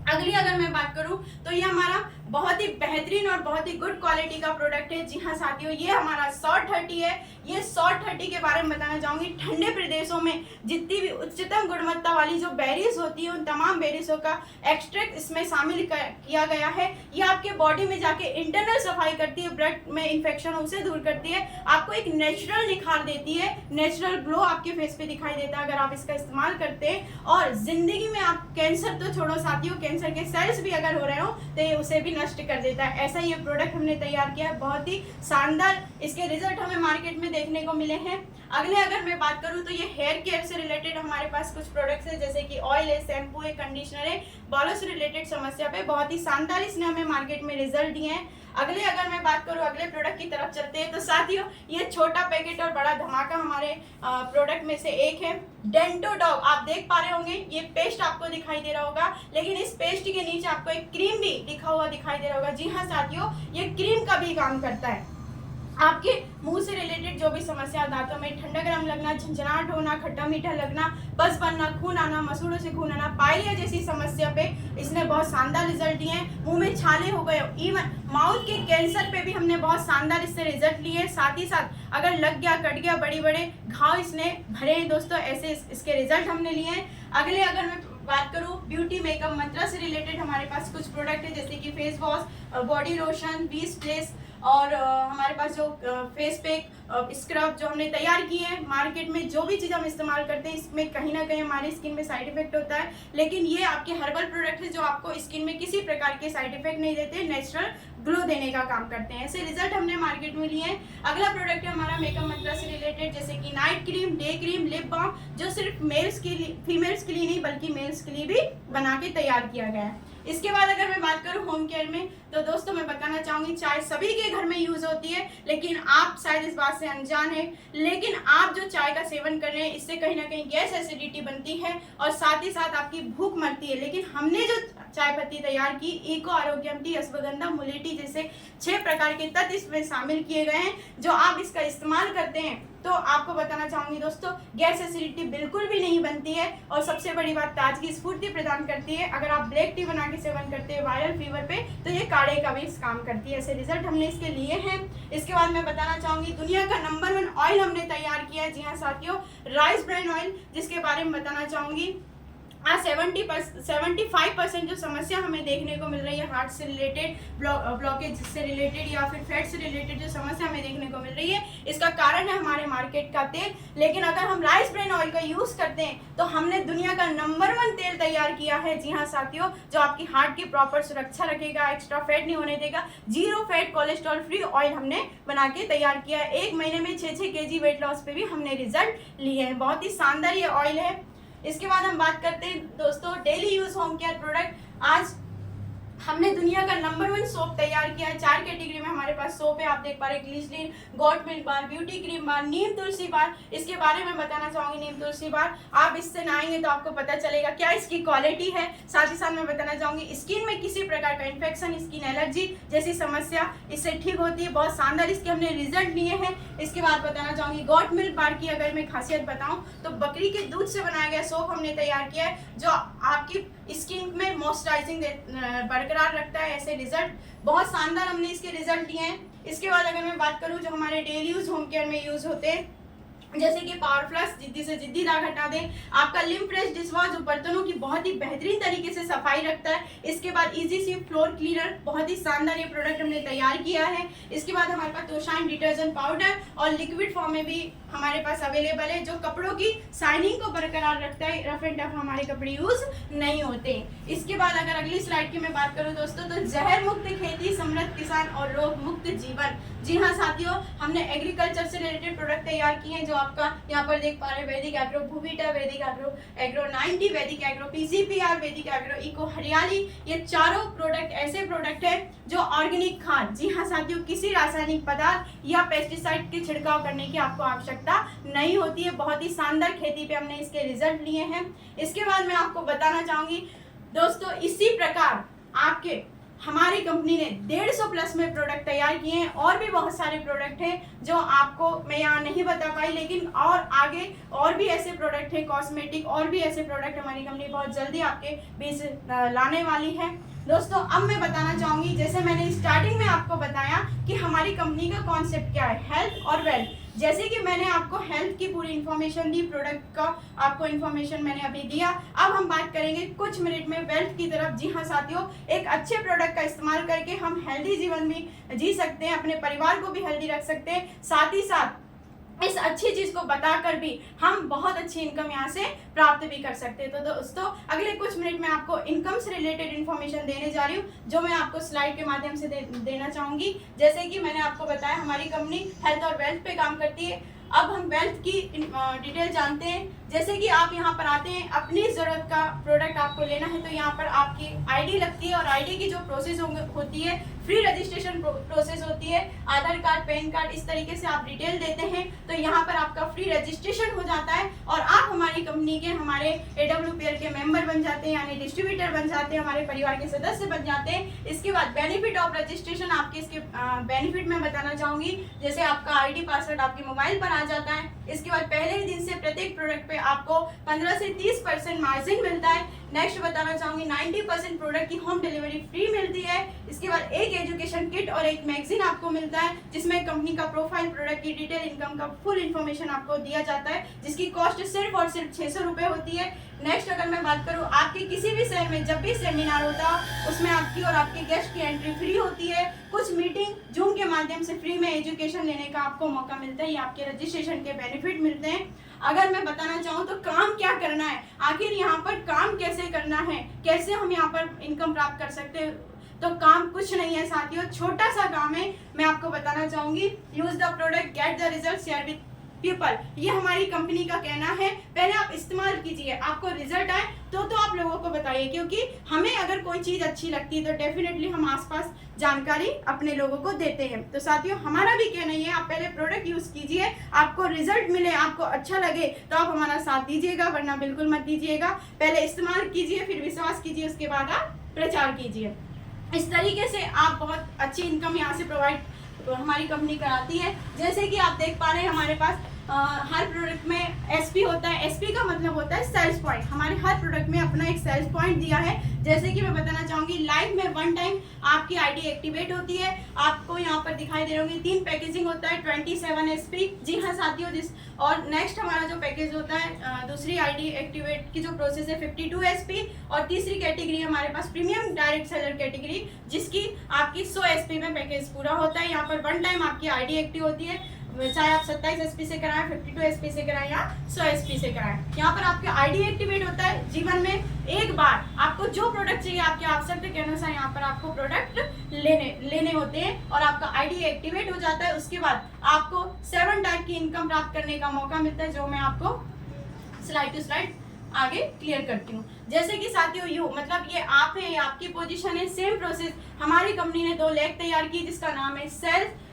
अगली अगर मैं बात करूं तो ये हमारा बहुत ही बेहतरीन और बहुत ही गुड क्वालिटी का प्रोडक्ट है। जी हाँ साथियों, ये हमारा शॉर्ट 30 है। ये शॉर्ट 30 के बारे में बताना चाहूंगी। ठंडे प्रदेशों में जितनी भी उच्चतम गुणवत्ता वाली जो बेरीज होती है, उन तमाम बेरीजों का एक्सट्रैक्ट इसमें शामिल किया गया है। ये आपके बॉडी में जाके इंटरनल सफाई करती है, ब्लड में इन्फेक्शन उसे दूर करती है, आपको एक नेचुरल निखार देती है, नेचुरल ग्लो आपके फेस पे दिखाई देता है अगर आप इसका इस्तेमाल करते हैं। और जिंदगी में आप कैंसर तो छोड़ो साथियों, कैंसर के सेल्स भी अगर हो रहे हो तो ये उसे भी नष्ट कर देता है। ऐसा ये प्रोडक्ट हमने तैयार किया है, बहुत ही शानदार इसके रिजल्ट हमें मार्केट में देखने को मिले हैं। अगले अगर मैं बात करूं तो ये हेयर केयर से रिलेटेड हमारे पास कुछ प्रोडक्ट्स है, जैसे कि ऑयल है, शैम्पू है, कंडीशनर है, बालों से रिलेटेड समस्या पे बहुत ही शानदार इसने हमें मार्केट में रिजल्ट दिए हैं। अगले अगर मैं बात करूं अगले प्रोडक्ट की तरफ चलते हैं तो साथियों ये छोटा पैकेट और बड़ा धमाका हमारे प्रोडक्ट में से एक है डेंटो डॉग। आप देख पा रहे होंगे ये पेस्ट आपको दिखाई दे रहा होगा, लेकिन इस पेस्ट के नीचे आपको एक क्रीम भी लिखा हुआ दिखाई दे रहा होगा। जी हाँ साथियों, ये क्रीम का भी काम करता है। आपके मुंह से रिलेटेड जो भी समस्या, दांतों में ठंडा गरम लगना, झंझनाहट होना, खट्टा मीठा लगना, बस बनना, खून आना, मसूड़ों से खून आना, पाइलिया जैसी समस्या पे इसने बहुत शानदार रिजल्ट दिए हैं। मुंह में छाले हो गए, इवन माउथ के कैंसर पे भी हमने बहुत शानदार इससे रिजल्ट लिए। साथ ही साथ अगर लग गया, कट गया, बड़े बड़े घाव इसने भरे हैं दोस्तों, ऐसे इसके रिजल्ट हमने लिए हैं। अगले अगर मैं बात करूं ब्यूटी मेकअप मंत्रा से रिलेटेड हमारे पास कुछ प्रोडक्ट है, जैसे कि face wash, body lotion, 20 place और हमारे पास जो फेस पैक स्क्रब जो हमने तैयार किए हैं, मार्केट में जो भी चीज़ हम इस्तेमाल करते हैं इसमें कहीं ना कहीं हमारी स्किन में साइड इफेक्ट होता है, लेकिन ये आपके हर्बल प्रोडक्ट है जो आपको स्किन में किसी प्रकार के साइड इफेक्ट नहीं देते, नेचुरल ग्लो देने का काम करते हैं। ऐसे रिजल्ट हमने मार्केट में लिए हैं। अगला प्रोडक्ट है हमारा मेकअप मंत्रा से रिलेटेड, जैसे कि night cream, day cream, lip balm, जो सिर्फ मेल्स के लिए, फीमेल्स के लिए नहीं बल्कि मेल्स के लिए भी बना के तैयार किया गया है। इसके बाद अगर मैं बात करूं होम केयर में, तो दोस्तों मैं बताना चाहूंगी चाय सभी के घर में यूज होती है, लेकिन आप शायद इस बात से अनजान है। लेकिन आप जो चाय का सेवन कर रहे हैं इससे कहीं ना कहीं गैस एसिडिटी बनती है और साथ ही साथ आपकी भूख मरती है। लेकिन हमने जो चाय पत्ती तैयार की, इको आरोग्यम टी, अश्वगंधा, मुलेटी जैसे 6 प्रकार के तत्व इसमें शामिल किए गए हैं। जो आप इसका इस्तेमाल करते हैं तो आपको बताना चाहूंगी दोस्तों, गैस एसिडिटी बिल्कुल भी नहीं बनती है और सबसे बड़ी बात ताजगी स्फूर्ति प्रदान करती है। अगर आप ब्लैक टी बना के सेवन करते हैं वायरल फीवर पे, तो ये काढ़े का भी काम करती है। ऐसे रिजल्ट हमने इसके लिए हैं। इसके बाद मैं बताना चाहूंगी दुनिया का नंबर 1 ऑयल हमने तैयार किया है। जी हाँ साथियों, राइस ब्राइन ऑयल, जिसके बारे में बताना चाहूंगी। 75% जो समस्या हमें देखने को मिल रही है हार्ट से रिलेटेड, ब्लॉकेज से रिलेटेड या फिर फैट से रिलेटेड जो समस्या हमें देखने को मिल रही है, इसका कारण है हमारे मार्केट का तेल। लेकिन अगर हम राइस ब्राइन ऑयल का यूज करते हैं तो हमने दुनिया का नंबर 1 तेल तैयार किया है। जी हाँ साथियों, जो आपकी हार्ट की प्रॉपर सुरक्षा रखेगा, एक्स्ट्रा फैट नहीं होने देगा, 0 फैट कोलेस्ट्रॉल फ्री ऑयल हमने बना के तैयार किया है। 1 महीने में 6 kg वेट लॉस पे भी हमने रिजल्ट लिए हैं। बहुत ही शानदार ये ऑयल है। इसके बाद हम बात करते हैं दोस्तों daily use home care product. आज हमने दुनिया का नंबर 1 सोप तैयार किया है। 4 कैटेगरी में हमारे पास सोप है, आप देख पा रहे हैं, glycerine, goat milk bar, beauty cream bar, neem tulsi bar. इसके बारे में बताना चाहूंगी, नीम तुलसी बार आप इससे नहाएंगे तो आपको पता चलेगा क्या इसकी क्वालिटी है। साथ ही साथ मैं बताना चाहूंगी स्किन में किसी प्रकार का इन्फेक्शन, स्किन एलर्जी जैसी समस्या इससे ठीक होती है। बहुत शानदार इसके हमने रिजल्ट लिए हैं। इसके बाद बताना चाहूंगी गॉट मिल्क बार की अगर मैं खासियत बताऊं तो बकरी के दूध से बनाया गया सोप हमने तैयार किया है, जो आपकी स्किन में मॉइस्चराइजिंग बरकरार रखता है। ऐसे रिजल्ट बहुत शानदार हमने इसके रिजल्ट दिए हैं। इसके बाद अगर मैं बात करूं जो हमारे डेली यूज होम केयर में यूज होते हैं, जैसे कि पावर प्लस, जिद्दी से जिद्दी दाग हटा दें, आपका लिम फ्रेश डिशवॉश जो बर्तनों की बहुत ही बेहतरीन तरीके से सफाई रखता है। इसके बाद इजी सी फ्लोर क्लीनर, बहुत ही शानदार ये प्रोडक्ट हमने तैयार किया है। इसके बाद हमारे पास तोशाइन डिटर्जेंट पाउडर और लिक्विड फॉर्म में भी हमारे पास अवेलेबल है, जो कपड़ों की शाइनिंग को बरकरार रखता है। रफ एंड टफ हमारे कपड़े यूज नहीं होते। इसके बाद अगर अगली स्लाइड की मैं बात करूं दोस्तों, तो जहर मुक्त खेती, समृद्ध किसान और रोग मुक्त जीवन। जी हाँ साथियों, हमने एग्रीकल्चर से रिलेटेड प्रोडक्ट तैयार किए हैं, जो आपका यहाँ पर देख पा रहे हैं, वैदिक एग्रो भूविटा, वैदिक एग्रो 90, वैदिक एग्रो पीसीपीआर, वैदिक एग्रो इको हरियाली। ये चारों प्रोडक्ट ऐसे प्रोडक्ट है जो ऑर्गेनिक खाद, जी हाँ साथियों, किसी रासायनिक पदार्थ या पेस्टिसाइड के छिड़काव करने की आपको आवश्यकता नहीं होती है। बहुत ही शानदार खेती पे हमने इसके रिजल्ट लिए हैं। इसके बाद मैं आपको बताना चाहूंगी दोस्तों, इसी प्रकार आपके हमारी कंपनी ने 150 प्लस में प्रोडक्ट तैयार किए हैं। और भी बहुत सारे प्रोडक्ट हैं जो आपको मैं यहाँ नहीं बता पाई, लेकिन और आगे और भी ऐसे प्रोडक्ट हैं कॉस्मेटिक, और भी ऐसे प्रोडक्ट हमारी कंपनी बहुत जल्दी आपके बीच लाने वाली है। दोस्तों अब मैं बताना चाहूंगी, जैसे मैंने स्टार्टिंग में आपको बताया कि हमारी कंपनी का कॉन्सेप्ट क्या है, हेल्थ और वेल्थ। जैसे कि मैंने आपको हेल्थ की पूरी इन्फॉर्मेशन दी, प्रोडक्ट का आपको इन्फॉर्मेशन मैंने अभी दिया। अब हम बात करेंगे कुछ मिनट में वेल्थ की तरफ। जी हाँ साथियों, एक अच्छे प्रोडक्ट का इस्तेमाल करके हम हेल्दी जीवन भी जी सकते हैं, अपने परिवार को भी हेल्दी रख सकते हैं। साथ ही साथ इस अच्छी चीज को बताकर भी हम बहुत अच्छी इनकम यहाँ से प्राप्त भी कर सकते हैं। तो दोस्तों अगले कुछ मिनट में आपको इनकम से रिलेटेड इन्फॉर्मेशन देने जा रही हूँ, जो मैं आपको स्लाइड के माध्यम से देना चाहूंगी। जैसे कि मैंने आपको बताया हमारी कंपनी हेल्थ और वेल्थ पे काम करती है। अब हम वेल्थ की डिटेल जानते हैं। जैसे कि आप यहाँ पर आते हैं, अपनी ज़रूरत का प्रोडक्ट आपको लेना है, तो यहाँ पर आपकी आईडी लगती है और आईडी की जो प्रोसेस होती है, फ्री रजिस्ट्रेशन प्रोसेस होती है। आधार कार्ड, पैन कार्ड, इस तरीके से आप डिटेल देते हैं तो यहाँ पर आपका फ्री रजिस्ट्रेशन हो जाता है और आप हमारी कंपनी के, हमारे AWPL के मेंबर बन जाते हैं, यानी डिस्ट्रीब्यूटर बन जाते हैं, हमारे परिवार के सदस्य बन जाते हैं। इसके बाद बेनिफिट ऑफ रजिस्ट्रेशन, आपके इसके बेनिफिट में बताना चाहूँगी। जैसे आपका ID पासवर्ड आपके मोबाइल पर आ जाता है। इसके बाद पहले ही दिन से प्रत्येक प्रोडक्ट पे आपको 15 से 30% मार्जिन मिलता है। नेक्स्ट बताना चाहूंगी 90% प्रोडक्ट की होम डिलीवरी फ्री मिलती है। इसके बाद एक एजुकेशन किट और एक मैगजीन आपको मिलता है, जिसमें कंपनी का प्रोफाइल, प्रोडक्ट की डिटेल, इनकम का फुल इन्फॉर्मेशन आपको दिया जाता है, जिसकी कॉस्ट सिर्फ और सिर्फ 600 रुपये होती है। नेक्स्ट अगर मैं बात करूँ, आपके किसी भी शहर में जब भी सेमिनार होता उसमें आपकी और आपके गेस्ट की एंट्री फ्री होती है। कुछ मीटिंग जूम के माध्यम से फ्री में एजुकेशन लेने का आपको मौका मिलता है, ये आपके रजिस्ट्रेशन के बेनिफिट मिलते हैं। अगर मैं बताना चाहूँ तो काम क्या करना है, आखिर यहाँ पर काम कैसे करना है, कैसे हम यहाँ पर इनकम प्राप्त कर सकते हैं, तो काम कुछ नहीं है साथियों, छोटा सा काम है। मैं आपको बताना चाहूंगी, use the product, get the result, share with people, ये हमारी कंपनी का कहना है। पहले आप इस्तेमाल कीजिए, आपको रिजल्ट आए तो आप लोगों को बताइए, क्योंकि हमें अगर कोई चीज अच्छी लगती है तो डेफिनेटली हम आसपास जानकारी अपने लोगों को देते हैं। तो साथियों हमारा भी कहना ही है, आप पहले प्रोडक्ट यूज कीजिए, आपको रिजल्ट मिले, आपको अच्छा लगे तो आप हमारा साथ दीजिएगा, वरना बिल्कुल मत दीजिएगा। पहले इस्तेमाल कीजिए, फिर विश्वास कीजिए, उसके बाद आप प्रचार कीजिए। इस तरीके से आप बहुत अच्छी इनकम यहाँ से प्रोवाइड हमारी कंपनी कराती है। जैसे कि आप देख पा रहे हैं, हमारे पास हर प्रोडक्ट में एसपी होता है। एसपी का मतलब होता है सेल्स पॉइंट। हमारे हर प्रोडक्ट में अपना एक सेल्स पॉइंट दिया है। जैसे कि मैं बताना चाहूंगी, लाइव में 1 टाइम आपकी आईडी एक्टिवेट होती है। आपको यहाँ पर दिखाई दे रहे होंगे 3 पैकेजिंग होता है, 27 एसपी। जी हाँ साथियों, और नेक्स्ट हमारा जो पैकेज होता है, दूसरी आईडी एक्टिवेट की जो प्रोसेस है 52 एसपी, और तीसरी कैटेगरी हमारे पास प्रीमियम डायरेक्ट सेलर कैटेगरी, जिसकी आपकी 100 एसपी में पैकेज पूरा होता है। यहाँ पर 1 टाइम आपकी आईडी एक्टिव होती है, चाहे आप 27 एसपी से कराएं, 52 एसपी से कराएं या 100 एसपी से कराएं। यहाँ पर आपका आईडी एक्टिवेट होता है। जीवन में एक बार आपको जो प्रोडक्ट चाहिए, आपके आवश्यकता के अनुसार यहाँ पर आपको प्रोडक्ट लेने होते हैं और आपका आईडी एक्टिवेट हो जाता है। उसके बाद आपको 7 टाइप की इनकम प्राप्त करने का मौका मिलता है, जो मैं आपको स्लाइड टू स्लाइड आगे क्लियर करती हूँ। जैसे कि साथियों, यू मतलब ये आप है, ये आपकी पोजीशन है। सेम प्रोसेस हमारी कंपनी ने 2 लेख तैयार की, जिसका नाम है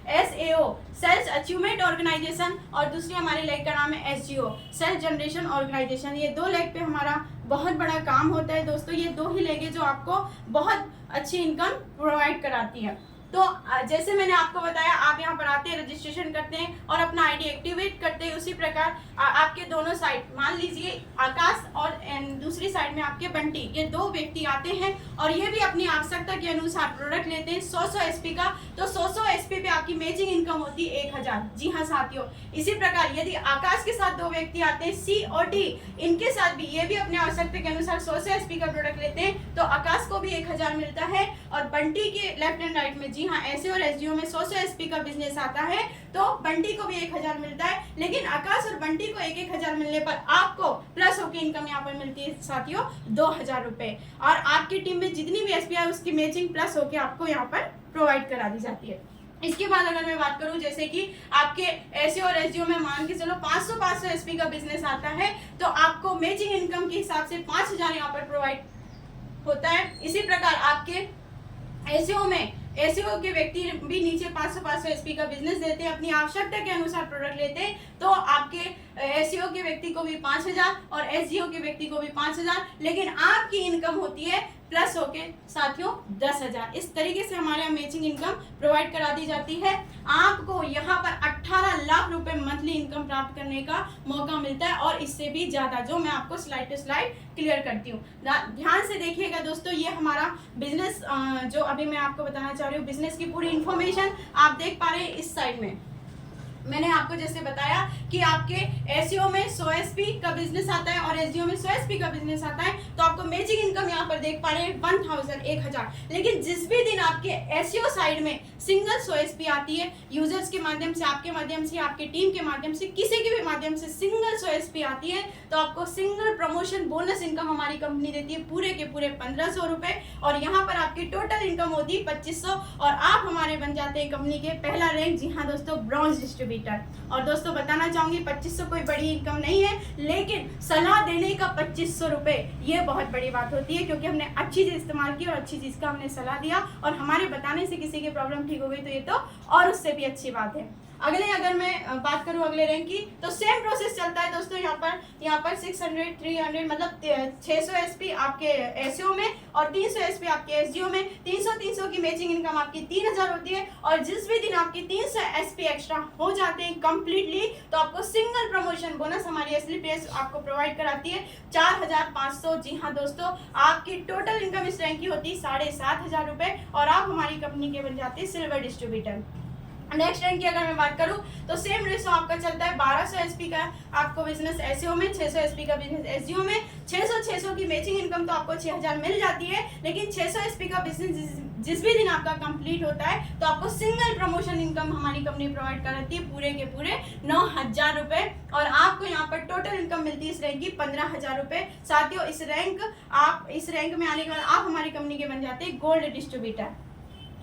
SAO, सेल्स अचीवमेंट ऑर्गेनाइजेशन, और दूसरी हमारे लेख का नाम है SGO, सेल्स जनरेशन ऑर्गेनाइजेशन। ये 2 लेख पे हमारा बहुत बड़ा काम होता है दोस्तों। ये 2 ही लेख है जो आपको बहुत अच्छी इनकम प्रोवाइड कराती है। तो जैसे मैंने आपको बताया, आप यहाँ पर आते हैं, रजिस्ट्रेशन करते हैं और अपना आईडी एक्टिवेट करते हैं। उसी प्रकार आपके दोनों साइड, मान लीजिए आकाश और दूसरी साइड में आपके बंटी, ये 2 व्यक्ति आते हैं और ये भी अपनी आवश्यकता के अनुसार प्रोडक्ट लेते हैं 100 एसपी का। तो 100 एसपी पे आपकी मैचिंग इनकम होती है 1000। जी हाँ साथियों, इसी प्रकार यदि आकाश के साथ 2 व्यक्ति आते हैं C और D, इनके साथ भी ये भी अपनी आवश्यकता के अनुसार 100 एसपी का प्रोडक्ट लेते हैं, तो आकाश को भी 1000 मिलता है। और बंटी के लेफ्ट एंड राइट में, जी हाँ, ऐसे और एसजीओ में 100 एसपी का बिजनेस आता है, तो बंटी को भी 1000 मिलता है। लेकिन आकाश और बंटी को 1000 मिलने पर आपको प्लस होकर इनकम यहाँ पर मिलती है साथियों 2000 रुपए। और आपकी टीम में जितनी भी एसपी है उसकी मैचिंग प्लस होकर आपको यहाँ पर प्रोवाइड करा दी जाती है। इसके बाद अगर मैं बात करूं, जैसे कि आपके ऐसे और एसजीओ में मान के चलो 500 एसपी का बिजनेस आता है, तो आपको मैचिंग इनकम के हिसाब से 5000 यहाँ पर प्रोवाइड होता है। इसी प्रकार आपके एसईओ के व्यक्ति भी नीचे 500 एसपी का बिजनेस देते हैं, अपनी आवश्यकता के अनुसार प्रोडक्ट लेते हैं, तो आपके एसईओ के व्यक्ति को भी 5000 और एसजीओ के व्यक्ति को भी 5000, लेकिन आपकी इनकम होती है प्लस होके साथियों 10,000। इस तरीके से हमारे यहाँ मैचिंग इनकम प्रोवाइड करा दी जाती है। आपको यहाँ पर 18 लाख रुपए मंथली इनकम प्राप्त करने का मौका मिलता है, और इससे भी ज्यादा, जो मैं आपको स्लाइड टू स्लाइड क्लियर करती हूँ। ध्यान से देखिएगा दोस्तों, ये हमारा बिजनेस जो अभी मैं आपको बताना चाह रही हूँ, बिजनेस की पूरी इन्फॉर्मेशन आप देख पा रहे हैं इस साइड में। मैंने आपको जैसे बताया कि आपके एसईओ में 100 एसपी का बिजनेस आता है और एसजीओ में 100 एसपी का बिजनेस आता है, तो आपको मैचिंग इनकम यहाँ पर देख पा रहे हैं 1000। लेकिन जिस भी दिन आपके एसईओ साइड में सिंगल 100 एसपी आती है, यूजर्स के माध्यम से, आपके माध्यम से, आपकी टीम के माध्यम से, किसी के भी माध्यम से सिंगल 100 एसपी आती है, तो आपको सिंगल प्रमोशन बोनस इनकम हमारी कंपनी देती है पूरे के पूरे 1500 रुपए, और यहाँ पर आपकी टोटल इनकम होती है 2500, और आप हमारे बन जाते हैं कंपनी के पहला रैंक, जी हाँ दोस्तों, ब्रॉन्ज डिस्ट्रीब्यूटर। और दोस्तों बताना चाहूंगी 2500 कोई बड़ी इनकम नहीं है, लेकिन सलाह देने का 2500 रुपए ये बहुत बड़ी बात होती है, क्योंकि हमने अच्छी चीज इस्तेमाल की और अच्छी चीज का हमने सलाह दिया और हमारे बताने से किसी की प्रॉब्लम ठीक हो गई, तो ये तो और उससे भी अच्छी बात है। अगले अगर मैं बात करूं अगले रैंक की, तो सेम प्रोसेस चलता है दोस्तों। यहाँ पर 600, 300 मतलब 600 एसपी आपके एसईओ में और 300 एसपी आपके एसजीओ में। 300 की मैचिंग इनकम आपकी 3000 होती है। और जिस भी दिन आपकी 300 एसपी एक्स्ट्रा हो जाते हैं कंप्लीटली, तो आपको सिंगल प्रमोशन बोनस हमारी एसलीपीएस आपको प्रोवाइड कराती है 4500। जी हाँ दोस्तों, आपकी टोटल इनकम इस रैंक की होती है 7500 रुपए और आप हमारी कंपनी के बन जाते हैं सिल्वर डिस्ट्रीब्यूटर। नेक्स्ट रैंक की अगर मैं बात करूं, तो सेम रेशो आपका चलता है 1200 एसपी का आपको बिजनेस एसईओ में, 600 एसपी का बिजनेस एसजीओ में। 600 की मैचिंग इनकम तो आपको 6000 मिल जाती है, लेकिन 600 एसपी का बिजनेस जिस भी दिन आपका कंप्लीट होता है, तो आपको सिंगल प्रमोशन इनकम हमारी कंपनी प्रोवाइड कराती है पूरे के पूरे 9000 रुपए। और आपको यहाँ पर टोटल इनकम मिलती है इस रैंक की 15000 रुपए। साथियों, इस रैंक में आने के बाद आप हमारी कंपनी के बन जाते हैं गोल्ड डिस्ट्रीब्यूटर।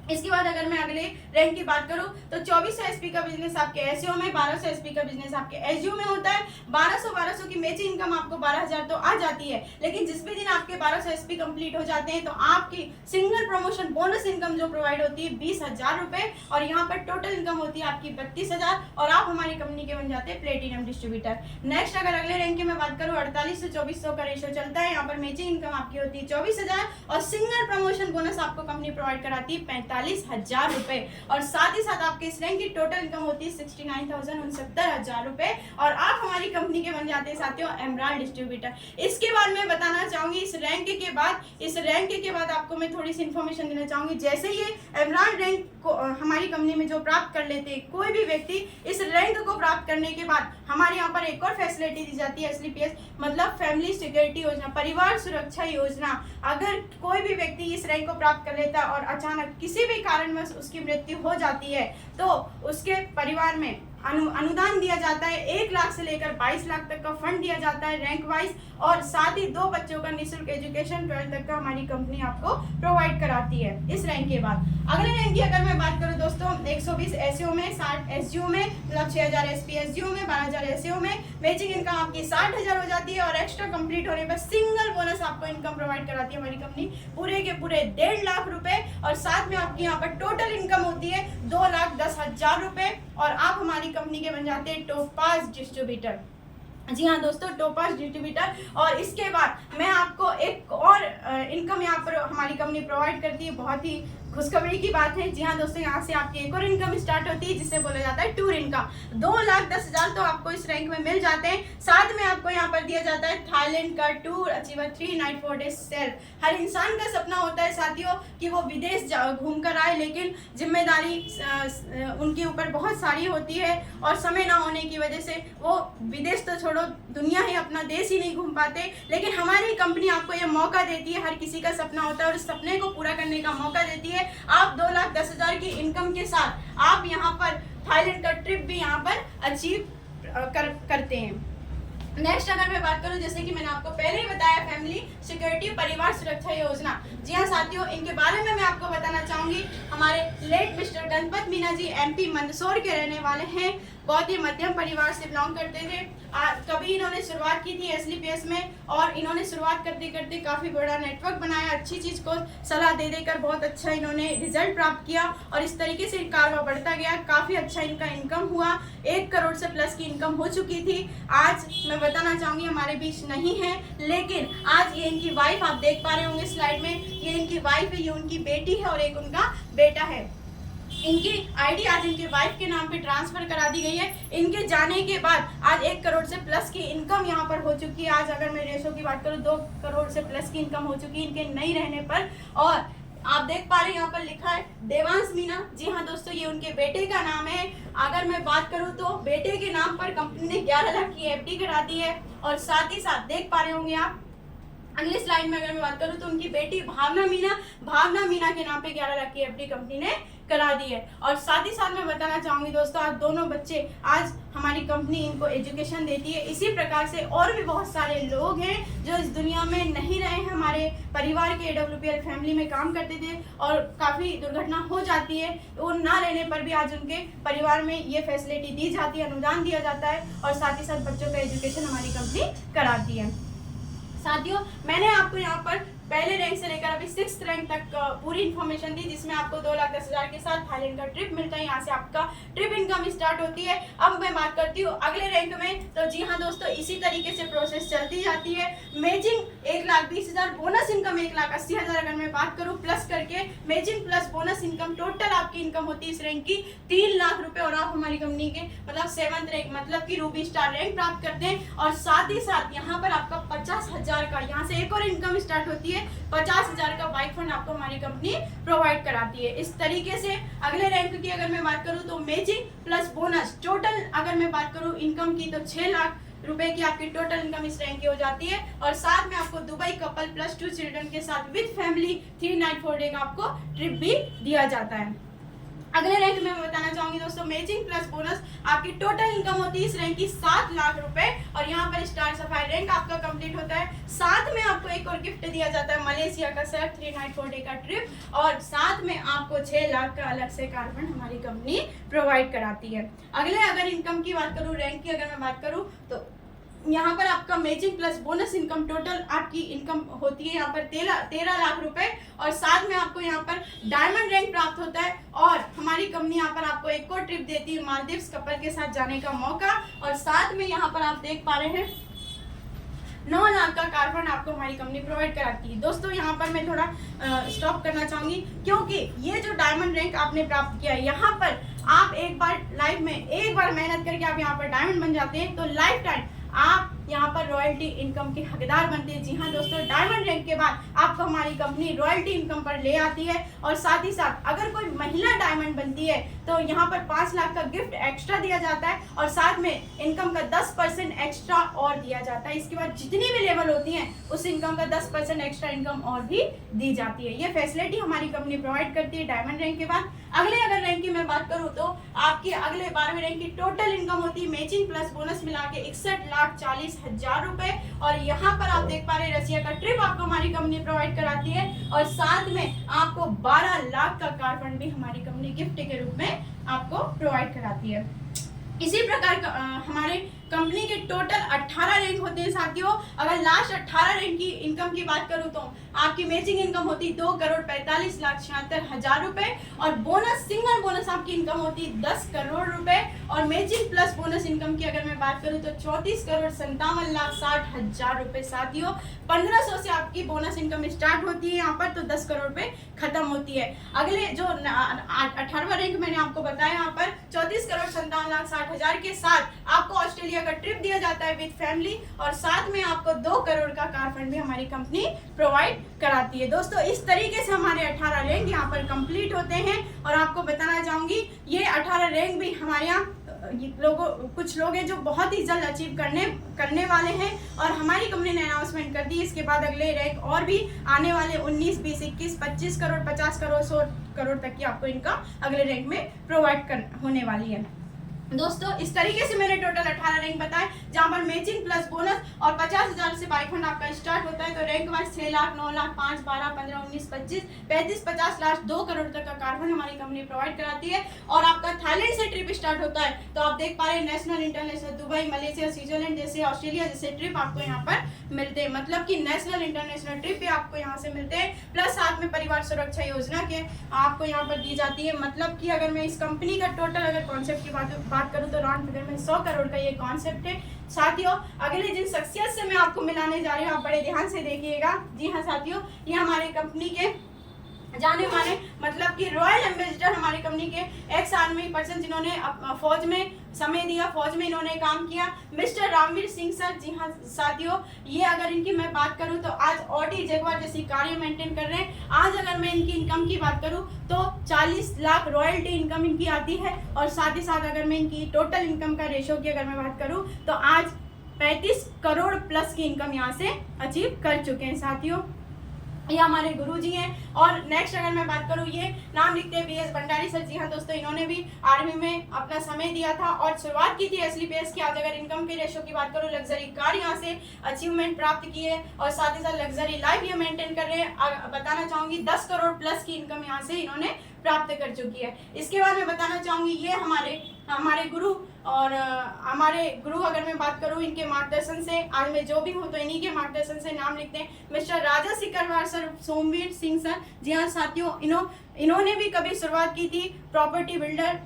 इसके बाद अगर मैं अगले रैंक की बात करूं, तो 2400 एसपी का बिजनेस आपके एसईओ में, 1200 एसपी का बिजनेस आपके एसजीओ में होता है। 1200 की मैचिंग इनकम आपको 12000 तो आ जाती है, लेकिन जिस भी दिन आपके 1200 एसपी कंप्लीट हो जाते हैं, तो आपकी सिंगल प्रमोशन बोनस इनकम जो प्रोवाइड होती है 20000 रुपए। और यहाँ पर टोटल इनकम होती है आपकी 32000 और आप हमारी कंपनी के बन जाते हैं प्लेटिनम डिस्ट्रीब्यूटर। नेक्स्ट अगर अगले रैंक की मैं बात करूँ, 48 से 2400 का रेशो चलता है। यहाँ पर मैचिंग इनकम आपकी होती है 24000 और सिंगल प्रमोशन बोनस आपको कंपनी प्रोवाइड कराती है 45000 रुपए। और साथ ही साथ आपके इस रैंक की टोटल इनकम होती है 69,69,000 रुपए और आप हमारी कंपनी के बन जाते हैं साथियों एमराल्ड डिस्ट्रीब्यूटर। इसके बाद मैं बताना चाहूंगी इस रैंक के बाद आपको मैं थोड़ी सी इन्फॉर्मेशन देना चाहूंगी। जैसे ये एमराल्ड रैंक को हमारी कंपनी में जो प्राप्त कर लेते हैं कोई भी व्यक्ति, इस रैंक को प्राप्त करने के बाद हमारे यहाँ पर एक और फैसिलिटी दी जाती है एसलीपीएस, मतलब फैमिली सिक्योरिटी योजना, परिवार सुरक्षा योजना। अगर कोई भी व्यक्ति इस रैंक को प्राप्त कर लेता है और अचानक किसी भी कारण में उसकी मृत्यु हो जाती है, तो उसके परिवार में अनुदान दिया जाता है। 1 लाख से लेकर 22 लाख तक का फंड दिया जाता है रैंक वाइज। और साथ ही 2 बच्चों का निःशुल्क एजुकेशन 12 तक का हमारी कंपनी आपको प्रोवाइड कराती है इस रैंक के बाद। अगले रैंक की अगर मैं बात करूं दोस्तों, 120 एसईओ में, 60 एसजीओ में, मतलब 6000 एसपी एसजीओ में, 12000 एसईओ में मैचिंग इनकम आपकी 60000 हो जाती है। और एक्स्ट्रा कंप्लीट होने पर सिंगल बोनस आपको इनकम प्रोवाइड कराती है हमारी कंपनी पूरे के पूरे 1.5 लाख रुपए। और साथ में आपकी यहाँ पर टोटल इनकम होती है 2,10,000 रुपए और आप हमारी कंपनी के बन जाते हैं टोपाज डिस्ट्रीब्यूटर। जी हाँ दोस्तों, टोपाज डिस्ट्रीब्यूटर। और इसके बाद मैं आपको एक और इनकम यहाँ पर हमारी कंपनी प्रोवाइड करती है, बहुत ही खुशखबरी की बात है। जी हाँ दोस्तों, यहाँ से आपकी एक और इनकम स्टार्ट होती है जिसे बोला जाता है टूर इनकम। 2,10,000 तो आपको इस रैंक में मिल जाते हैं। साथ में आपको यहाँ पर दिया जाता है थाईलैंड का tour achiever 3 night 4 days self. हर इंसान का सपना होता है साथियों कि वो विदेश घूम कर आए, लेकिन जिम्मेदारी उनके ऊपर बहुत सारी होती है और समय ना होने की वजह से वो विदेश तो छोड़ो, दुनिया ही, अपना देश ही नहीं घूम पाते। लेकिन हमारी कंपनी आपको ये मौका देती है, हर किसी का सपना होता है और उस सपने को पूरा करने का मौका देती है। आप 2,10,000 की इनकम के साथ आप यहाँ पर थाईलैंड का ट्रिप भी यहाँ पर अचीव करते हैं। नेक्स्ट अगर मैं बात करूं, जैसे कि मैंने आपको पहले ही बताया, फैमिली सिक्योरिटी परिवार सुरक्षा योजना। जी हाँ साथियों, इनके बारे में मैं आपको बताना चाहूंगी। हमारे late mister Ganpat Meena ji MP Mandsaur के रहने वाले हैं, बहुत ही मध्यम परिवार से बिलोंग करते थे। कभी इन्होंने शुरुआत की थी एसलीपीएस में और इन्होंने शुरुआत करते करते काफ़ी बड़ा नेटवर्क बनाया, अच्छी चीज़ को सलाह दे देकर बहुत अच्छा इन्होंने रिजल्ट प्राप्त किया और इस तरीके से कारवा बढ़ता गया। काफ़ी अच्छा इनका इनकम हुआ, 1 करोड़ से प्लस की इनकम हो चुकी थी। आज मैं बताना चाहूँगी हमारे बीच नहीं है, लेकिन आज ये इनकी वाइफ, आप देख पा रहे होंगे स्लाइड में, ये इनकी वाइफ है, ये उनकी बेटी है और एक उनका बेटा है। इनकी आईडी आज इनके वाइफ के नाम पे ट्रांसफर करा दी गई है। इनके जाने के बाद आज 1 करोड़ से प्लस की इनकम यहाँ पर हो चुकी है। आज अगर मैं रेशो की बात करूँ 2 करोड़ से प्लस की इनकम हो चुकी है इनके नहीं रहने पर। और आप देख पा रहे हैं यहाँ पर लिखा है देवांश मीना। जी हाँ दोस्तों, ये उनके बेटे का नाम है। अगर मैं बात करूँ तो बेटे के नाम पर कंपनी ने 11 लाख की एफडी करा दी है। और साथ ही साथ देख पा रहे होंगे आप अगली स्लाइड में अगर मैं बात करूं तो उनकी बेटी भावना मीना के नाम पे 11 लाख की एफडी कंपनी ने करा दी है। और साथ ही साथ मैं बताना चाहूंगी दोस्तों, आज दोनों बच्चे, आज हमारी कंपनी इनको एजुकेशन देती है। इसी प्रकार से और भी बहुत सारे लोग हैं जो इस दुनिया में नहीं रहे हैं, हमारे परिवार के AWPL फैमिली में काम करते थे और काफ़ी दुर्घटना हो जाती है, वो ना रहने पर भी आज उनके परिवार में ये फैसिलिटी दी जाती है, अनुदान दिया जाता है और साथ ही साथ बच्चों का एजुकेशन हमारी कंपनी कराती है। साथियों, मैंने आपको यहाँ पर पहले रैंक से लेकर अभी 6th रैंक तक पूरी इन्फॉर्मेशन दी, जिसमें आपको 2,10,000 के साथ थाईलैंड का ट्रिप मिलता है। यहाँ से आपका ट्रिप इनकम स्टार्ट होती है। अब मैं बात करती हूँ अगले रैंक में। तो जी हाँ दोस्तों, इसी तरीके से प्रोसेस चलती जाती है। मेजिंग 1,20,000, बोनस इनकम 1,80,000 अगर मैं बात करूँ प्लस करके, मेजिंग प्लस बोनस इनकम, टोटल आपकी इनकम होती है इस रैंक की 3 लाख रुपए। और आप हमारी कंपनी के मतलब 7th रैंक मतलब कि रूबी स्टार रैंक प्राप्त करते हैं। और साथ ही साथ यहाँ पर आपका 50,000 का, यहाँ से एक और इनकम स्टार्ट होती है। 50,000 का बाइक फंड आपको हमारी कंपनी प्रोवाइड कराती है। इस तरीके से अगले रैंक की अगर मैं बात करूं तो मेजिंग प्लस बोनस, टोटल अगर मैं बात करूं इनकम की तो 6 लाख रुपए की आपकी टोटल इनकम इस रैंक की हो जाती है। और साथ में आपको दुबई कपल प्लस 2 चिल्ड्रन के साथ विद फैमिली 3 नाइट 4 डे का आपको ट्रिप भी दिया जाता है। अगले रैंक में मैं बताना चाहूंगी दोस्तों, मेजिंग प्लस बोनस आपकी टोटल इनकम होती है इस रैंक की 7 लाख रुपए। और यहाँ पर स्टार सफारी रैंक आपका कंप्लीट होता है। साथ में आपको एक और गिफ्ट दिया जाता है, मलेशिया का सर 3 नाइट 4 डे का ट्रिप। और साथ में आपको 6 लाख का अलग से कार फंड हमारी कंपनी प्रोवाइड कराती है। अगले अगर इनकम की बात करूँ, रैंक की अगर मैं बात करूँ तो यहाँ पर आपका मेजिंग प्लस बोनस इनकम, टोटल आपकी इनकम होती है यहाँ पर 13 लाख रुपए। और साथ में आपको यहाँ पर डायमंड रैंक प्राप्त होता है। और हमारी कंपनी यहाँ पर आपको एक और ट्रिप देती है, मालदीव्स कपल के साथ जाने का मौका। और साथ में यहाँ पर आप देख पा रहे हैं 9 लाख का कार फंड आपको हमारी कंपनी प्रोवाइड कराती है। दोस्तों यहाँ पर मैं थोड़ा स्टॉप करना चाहूंगी, क्योंकि ये जो डायमंड रैंक आपने प्राप्त किया है, यहाँ पर आप एक बार लाइफ में एक बार मेहनत करके आप यहाँ पर डायमंड बन जाते हैं तो लाइफ टाइम आप यहाँ पर रॉयल्टी इनकम के हकदार बनते हैं। जी हाँ दोस्तों, डायमंड रैंक के बाद आपको हमारी कंपनी रॉयल्टी इनकम पर ले आती है। और साथ ही साथ अगर कोई महिला डायमंड बनती है तो यहाँ पर 5 लाख का गिफ्ट एक्स्ट्रा दिया जाता है। और साथ में इनकम का 10% एक्स्ट्रा और दिया जाता है। इसके बाद जितनी भी लेवल होती हैं उस इनकम का 10% एक्स्ट्रा इनकम और भी दी जाती है। ये फैसिलिटी हमारी कंपनी प्रोवाइड करती है डायमंड रैंक के बाद। अगले अगर रैंक की मैं बात करूँ तो आपकी अगले 12वें रैंक की टोटल इनकम होती है मेजिंग प्लस बोनस मिला के 61,40,000 रुपए। और यहाँ पर आप देख पा रहे हैं रसिया का ट्रिप आपको हमारी कंपनी प्रोवाइड कराती है। और साथ में आपको 12 लाख का कार फंड भी हमारी कंपनी गिफ्ट के रूप में आपको प्रोवाइड कराती है। इसी प्रकार हमारे कंपनी के टोटल 18 रैंक होते हैं साथियों। अगर लास्ट 18 रैंक की इनकम की बात करूं तो आपकी मेजिंग इनकम होती 2,45,76,000 रुपए। और बोनस, सिंगल बोनस आपकी इनकम होती 10 करोड़ रुपए। और मेजिंग प्लस बोनस इनकम की अगर मैं बात करूं तो 34,57,60,000 रुपए साथियों। 1500 से आपकी बोनस इनकम स्टार्ट होती है यहाँ पर, तो 10 करोड़ रुपए खत्म होती है। अगले जो 18वां रैंक मैंने आपको बताया, यहाँ पर 34,57,60,000 के साथ आपको ऑस्ट्रेलिया का ट्रिप दिया जाता है विद फैमिली। और साथ में आपको 2 करोड़ का कार फंड भी हमारी कंपनी प्रोवाइड कराती है। दोस्तों इस तरीके से हमारे 18 रैंक यहाँ पर कंप्लीट होते हैं। और आपको बताना चाहूंगी ये 18 रैंक भी हमारे यहाँ कुछ लोग हैं जो बहुत ही जल्द अचीव करने वाले हैं। और हमारी कंपनी ने अनाउंसमेंट कर दी, इसके बाद अगले रैंक और भी आने वाले 19, 20, 21, 25 करोड़, 50 करोड़, 100 करोड़ तक की आपको इनकम अगले रैंक में प्रोवाइड होने वाली है। दोस्तों इस तरीके से मैंने टोटल 18 रैंक बताए, जहां पर मैचिंग प्लस बोनस और 50,000 से बाइक फंड आपका स्टार्ट होता है। तो रैंक वाइज 6 लाख, 9 लाख, 5, 12, 15, 19, 25, 35, 50 लाख, 2 करोड़ तक का कार फंड हमारी कंपनी प्रोवाइड कराती है। और आपका थाईलैंड से ट्रिप स्टार्ट होता है तो आप देख पा रहे हैं national, international, Dubai, Malaysia, Switzerland जैसे, ऑस्ट्रेलिया जैसे ट्रिप आपको यहाँ पर मिलते हैं। मतलब कि नेशनल इंटरनेशनल ट्रिप भी आपको यहाँ से मिलते हैं। प्लस साथ में परिवार सुरक्षा योजना के आपको यहाँ पर दी जाती है। मतलब कि अगर मैं इस कंपनी का टोटल अगर कॉन्सेप्ट की बात करूँ तो राउंड फिगर में 100 करोड़ का ये कॉन्सेप्ट है साथियों। अगले जिन शख्सियत से मैं आपको मिलाने जा रही हूँ, आप बड़े ध्यान से देखिएगा। जी हाँ साथियों, ये हमारे कंपनी के जाने माने मतलब कि रॉयल एम्बेसडर हमारी कंपनी के एक्स आर्मी पर्सन जिन्होंने फौज में समय दिया, फौज में इन्होंने काम किया, मिस्टर रामवीर सिंह सर। जी हाँ साथियों, ये अगर इनकी मैं बात करूं तो आज ऑडी जगुआर जैसी कार्य मेंटेन कर रहे हैं। आज अगर मैं इनकी इनकम की बात करूं तो 40 लाख रॉयल्टी इनकम इनकी आती है। और साथ ही साथ अगर मैं इनकी टोटल इनकम का रेशो की अगर मैं बात करूं तो आज 35 करोड़ प्लस की इनकम यहाँ से अचीव कर चुके हैं साथियों। ये हमारे गुरुजी हैं। और नेक्स्ट अगर मैं बात करूँ, ये नाम लिखते हैं बीएस भंडारी सर। जी हाँ दोस्तों, इन्होंने भी आर्मी में अपना समय दिया था और शुरुआत की थी एसलीपीएस की। आज अगर इनकम के रेशो की बात करूँ, लग्जरी कार यहाँ से अचीवमेंट प्राप्त की है और साथ ही साथ लग्जरी लाइफ ये मेंटेन कर रहे हैं। बताना चाहूंगी 10 करोड़ प्लस की इनकम यहाँ से इन्होंने प्राप्त कर चुकी है। इसके बाद मैं बताना चाहूँगी ये हमारे गुरु, और हमारे गुरु अगर मैं बात करूं इनके मार्गदर्शन से आज मैं जो भी हूं तो इन्हीं के मार्गदर्शन से नाम लिखते हैं मिस्टर राजा सिकरवार सर, सोमवीर सिंह सर। जी हाँ साथियों, इन्होंने भी कभी शुरुआत की थी, प्रॉपर्टी बिल्डर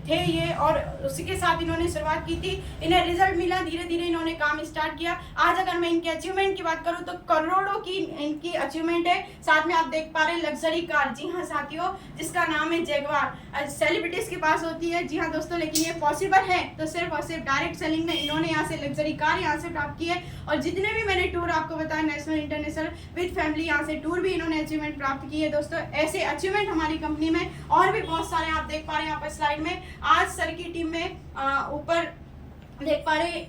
थे ये, और उसी के साथ इन्होंने शुरुआत की थी। इन्हें रिजल्ट मिला, धीरे धीरे इन्होंने काम स्टार्ट किया। आज अगर मैं इनके अचीवमेंट की बात करूं तो करोड़ों की इनकी अचीवमेंट है। साथ में आप देख पा रहे हैं लग्जरी कार, जी हाँ साथियों, जिसका नाम है जैगवार। सेलिब्रिटीज के पास होती है, जी हाँ दोस्तों, लेकिन ये पॉसिबल है तो सिर्फ और सिर्फ डायरेक्ट सेलिंग में इन्होंने यहाँ से लग्जरी कार यहाँ से प्राप्त की है। और जितने भी मैंने टूर आपको बताया नेशनल इंटरनेशनल विद फैमिली, यहाँ से टूर भी इन्होंने अचीवमेंट प्राप्त की है। दोस्तों ऐसे अचीवमेंट हमारी कंपनी में और भी बहुत सारे आप देख पा रहे हैं यहाँ पर स्लाइड में। आज सर की टीम में ऊपर देख पा रहे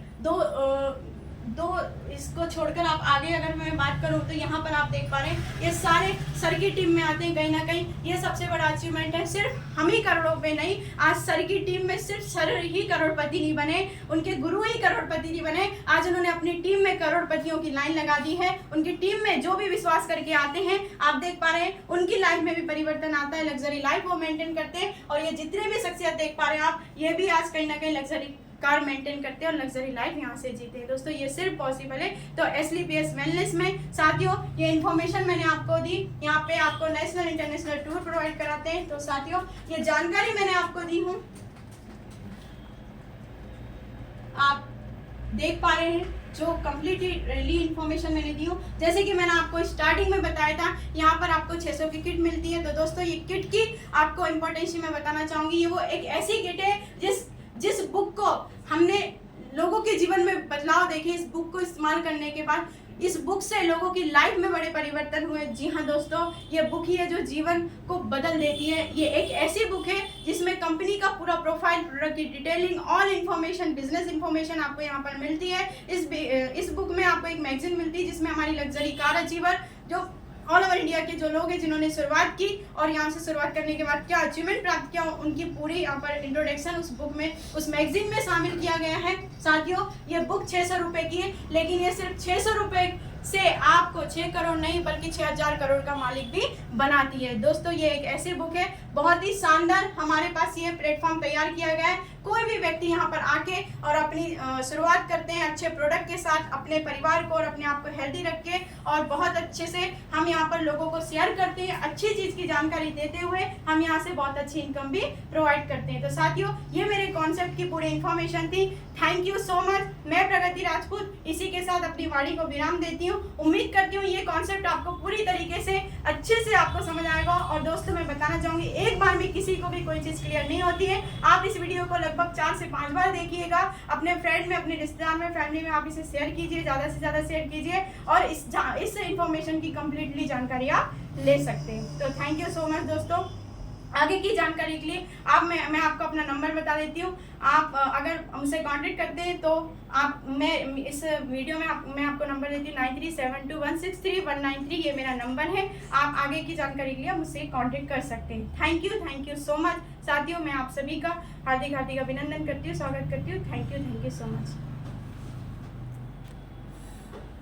दो इसको छोड़कर आप आगे अगर मैं बात करूं तो यहाँ पर आप देख पा रहे हैं ये सारे सर की टीम में आते हैं। कहीं ना कहीं ये सबसे बड़ा अचीवमेंट है। सिर्फ हम ही करोड़ों पे नहीं, आज सर की टीम में सिर्फ सर ही करोड़पति नहीं बने, उनके गुरु ही करोड़पति नहीं बने, आज उन्होंने अपनी टीम में करोड़पतियों की लाइन लगा दी है। उनकी टीम में जो भी विश्वास करके आते हैं आप देख पा रहे हैं उनकी लाइफ में भी परिवर्तन आता है, लग्जरी लाइफ वो मेंटेन करते हैं। और ये जितने भी शख्सियत देख पा रहे हैं आप, ये भी आज कहीं ना कहीं लग्जरी कार मेंटेन करते हैं और लग्जरी लाइफ यहाँ से जीते हैं। दोस्तों ये सिर्फ पॉसिबल है तो SLPS वेलनेस में। साथियों ये इन्फॉर्मेशन मैंने आपको दी, यहाँ पे आपको नेशनल इंटरनेशनल टूर प्रोवाइड कराते हैं। तो साथियों ये जानकारी मैंने आपको दी हूँ, आप देख पा रहे हैं जो कंप्लीटली इन्फॉर्मेशन मैंने दी हूँ। जैसे कि मैंने आपको स्टार्टिंग में बताया था, यहाँ पर आपको 600 की किट मिलती है। तो दोस्तों ये किट की आपको इम्पोर्टेंस मैं बताना चाहूँगी, ये वो एक ऐसी किट है जिस बुक को हमने लोगों के जीवन में बदलाव देखे। इस बुक को इस्तेमाल करने के बाद इस बुक से लोगों की लाइफ में बड़े परिवर्तन हुए। जी हाँ दोस्तों, ये बुक ही है जो जीवन को बदल देती है। ये एक ऐसी बुक है जिसमें कंपनी का पूरा प्रोफाइल, प्रोडक्ट की detailing, all information, business information आपको यहाँ पर मिलती है। इस बुक में आपको एक मैगजीन मिलती है जिसमें हमारी लग्जरी कार अचीवर जो ऑल ओवर इंडिया के जो लोग हैं जिन्होंने शुरुआत की और यहाँ से शुरुआत करने के बाद क्या अचीवमेंट प्राप्त किया, उनकी पूरी यहाँ पर इंट्रोडक्शन उस बुक में, उस मैगजीन में शामिल किया गया है। साथियों ये बुक 600 रुपए की है, लेकिन ये सिर्फ 600 रुपए से आपको 6 करोड़ नहीं बल्कि 6000 करोड़ का मालिक भी बनाती है। दोस्तों ये एक ऐसी बुक है, बहुत ही शानदार हमारे पास ये प्लेटफॉर्म तैयार किया गया है। कोई भी व्यक्ति यहाँ पर आके और अपनी शुरुआत करते हैं अच्छे प्रोडक्ट के साथ, अपने परिवार को और अपने आप को हेल्दी रख के, और बहुत अच्छे से हम यहाँ पर लोगों को शेयर करते हैं, अच्छी चीज़ की जानकारी देते हुए हम यहाँ से बहुत अच्छी इनकम भी प्रोवाइड करते हैं। तो साथियों ये मेरे कॉन्सेप्ट की पूरी इन्फॉर्मेशन थी। Thank you so much. मैं प्रगति राजपूत इसी के साथ अपनी वाणी को विराम देती हूँ। उम्मीद करती हूँ ये कॉन्सेप्ट आपको पूरी तरीके से अच्छे से आपको समझ आएगा। और दोस्तों मैं बताना चाहूँगी, एक बार भी किसी को भी कोई चीज़ क्लियर नहीं होती है। आप इस वीडियो को लगभग 4 से 5 बार देखिएगा, अपने फ्रेंड में, अपने रिश्तेदार में, फैमिली में आप इसे शेयर कीजिए, ज़्यादा से ज़्यादा शेयर कीजिए और इस इन्फॉर्मेशन की कंप्लीटली जानकारी आप ले सकते हैं। तो थैंक यू सो मच दोस्तों। आगे की जानकारी के लिए मैं आपको अपना नंबर बता देती हूँ। आप अगर हमसे कांटेक्ट करते हैं तो मैं इस वीडियो में मैं आपको नंबर देती हूँ 9372163193। ये मेरा नंबर है, आप आगे की जानकारी के लिए मुझसे कांटेक्ट कर सकते हैं। Thank you so much. साथियों मैं आप सभी का हार्दिक अभिनंदन करती हूँ, स्वागत करती हूँ। Thank you so much.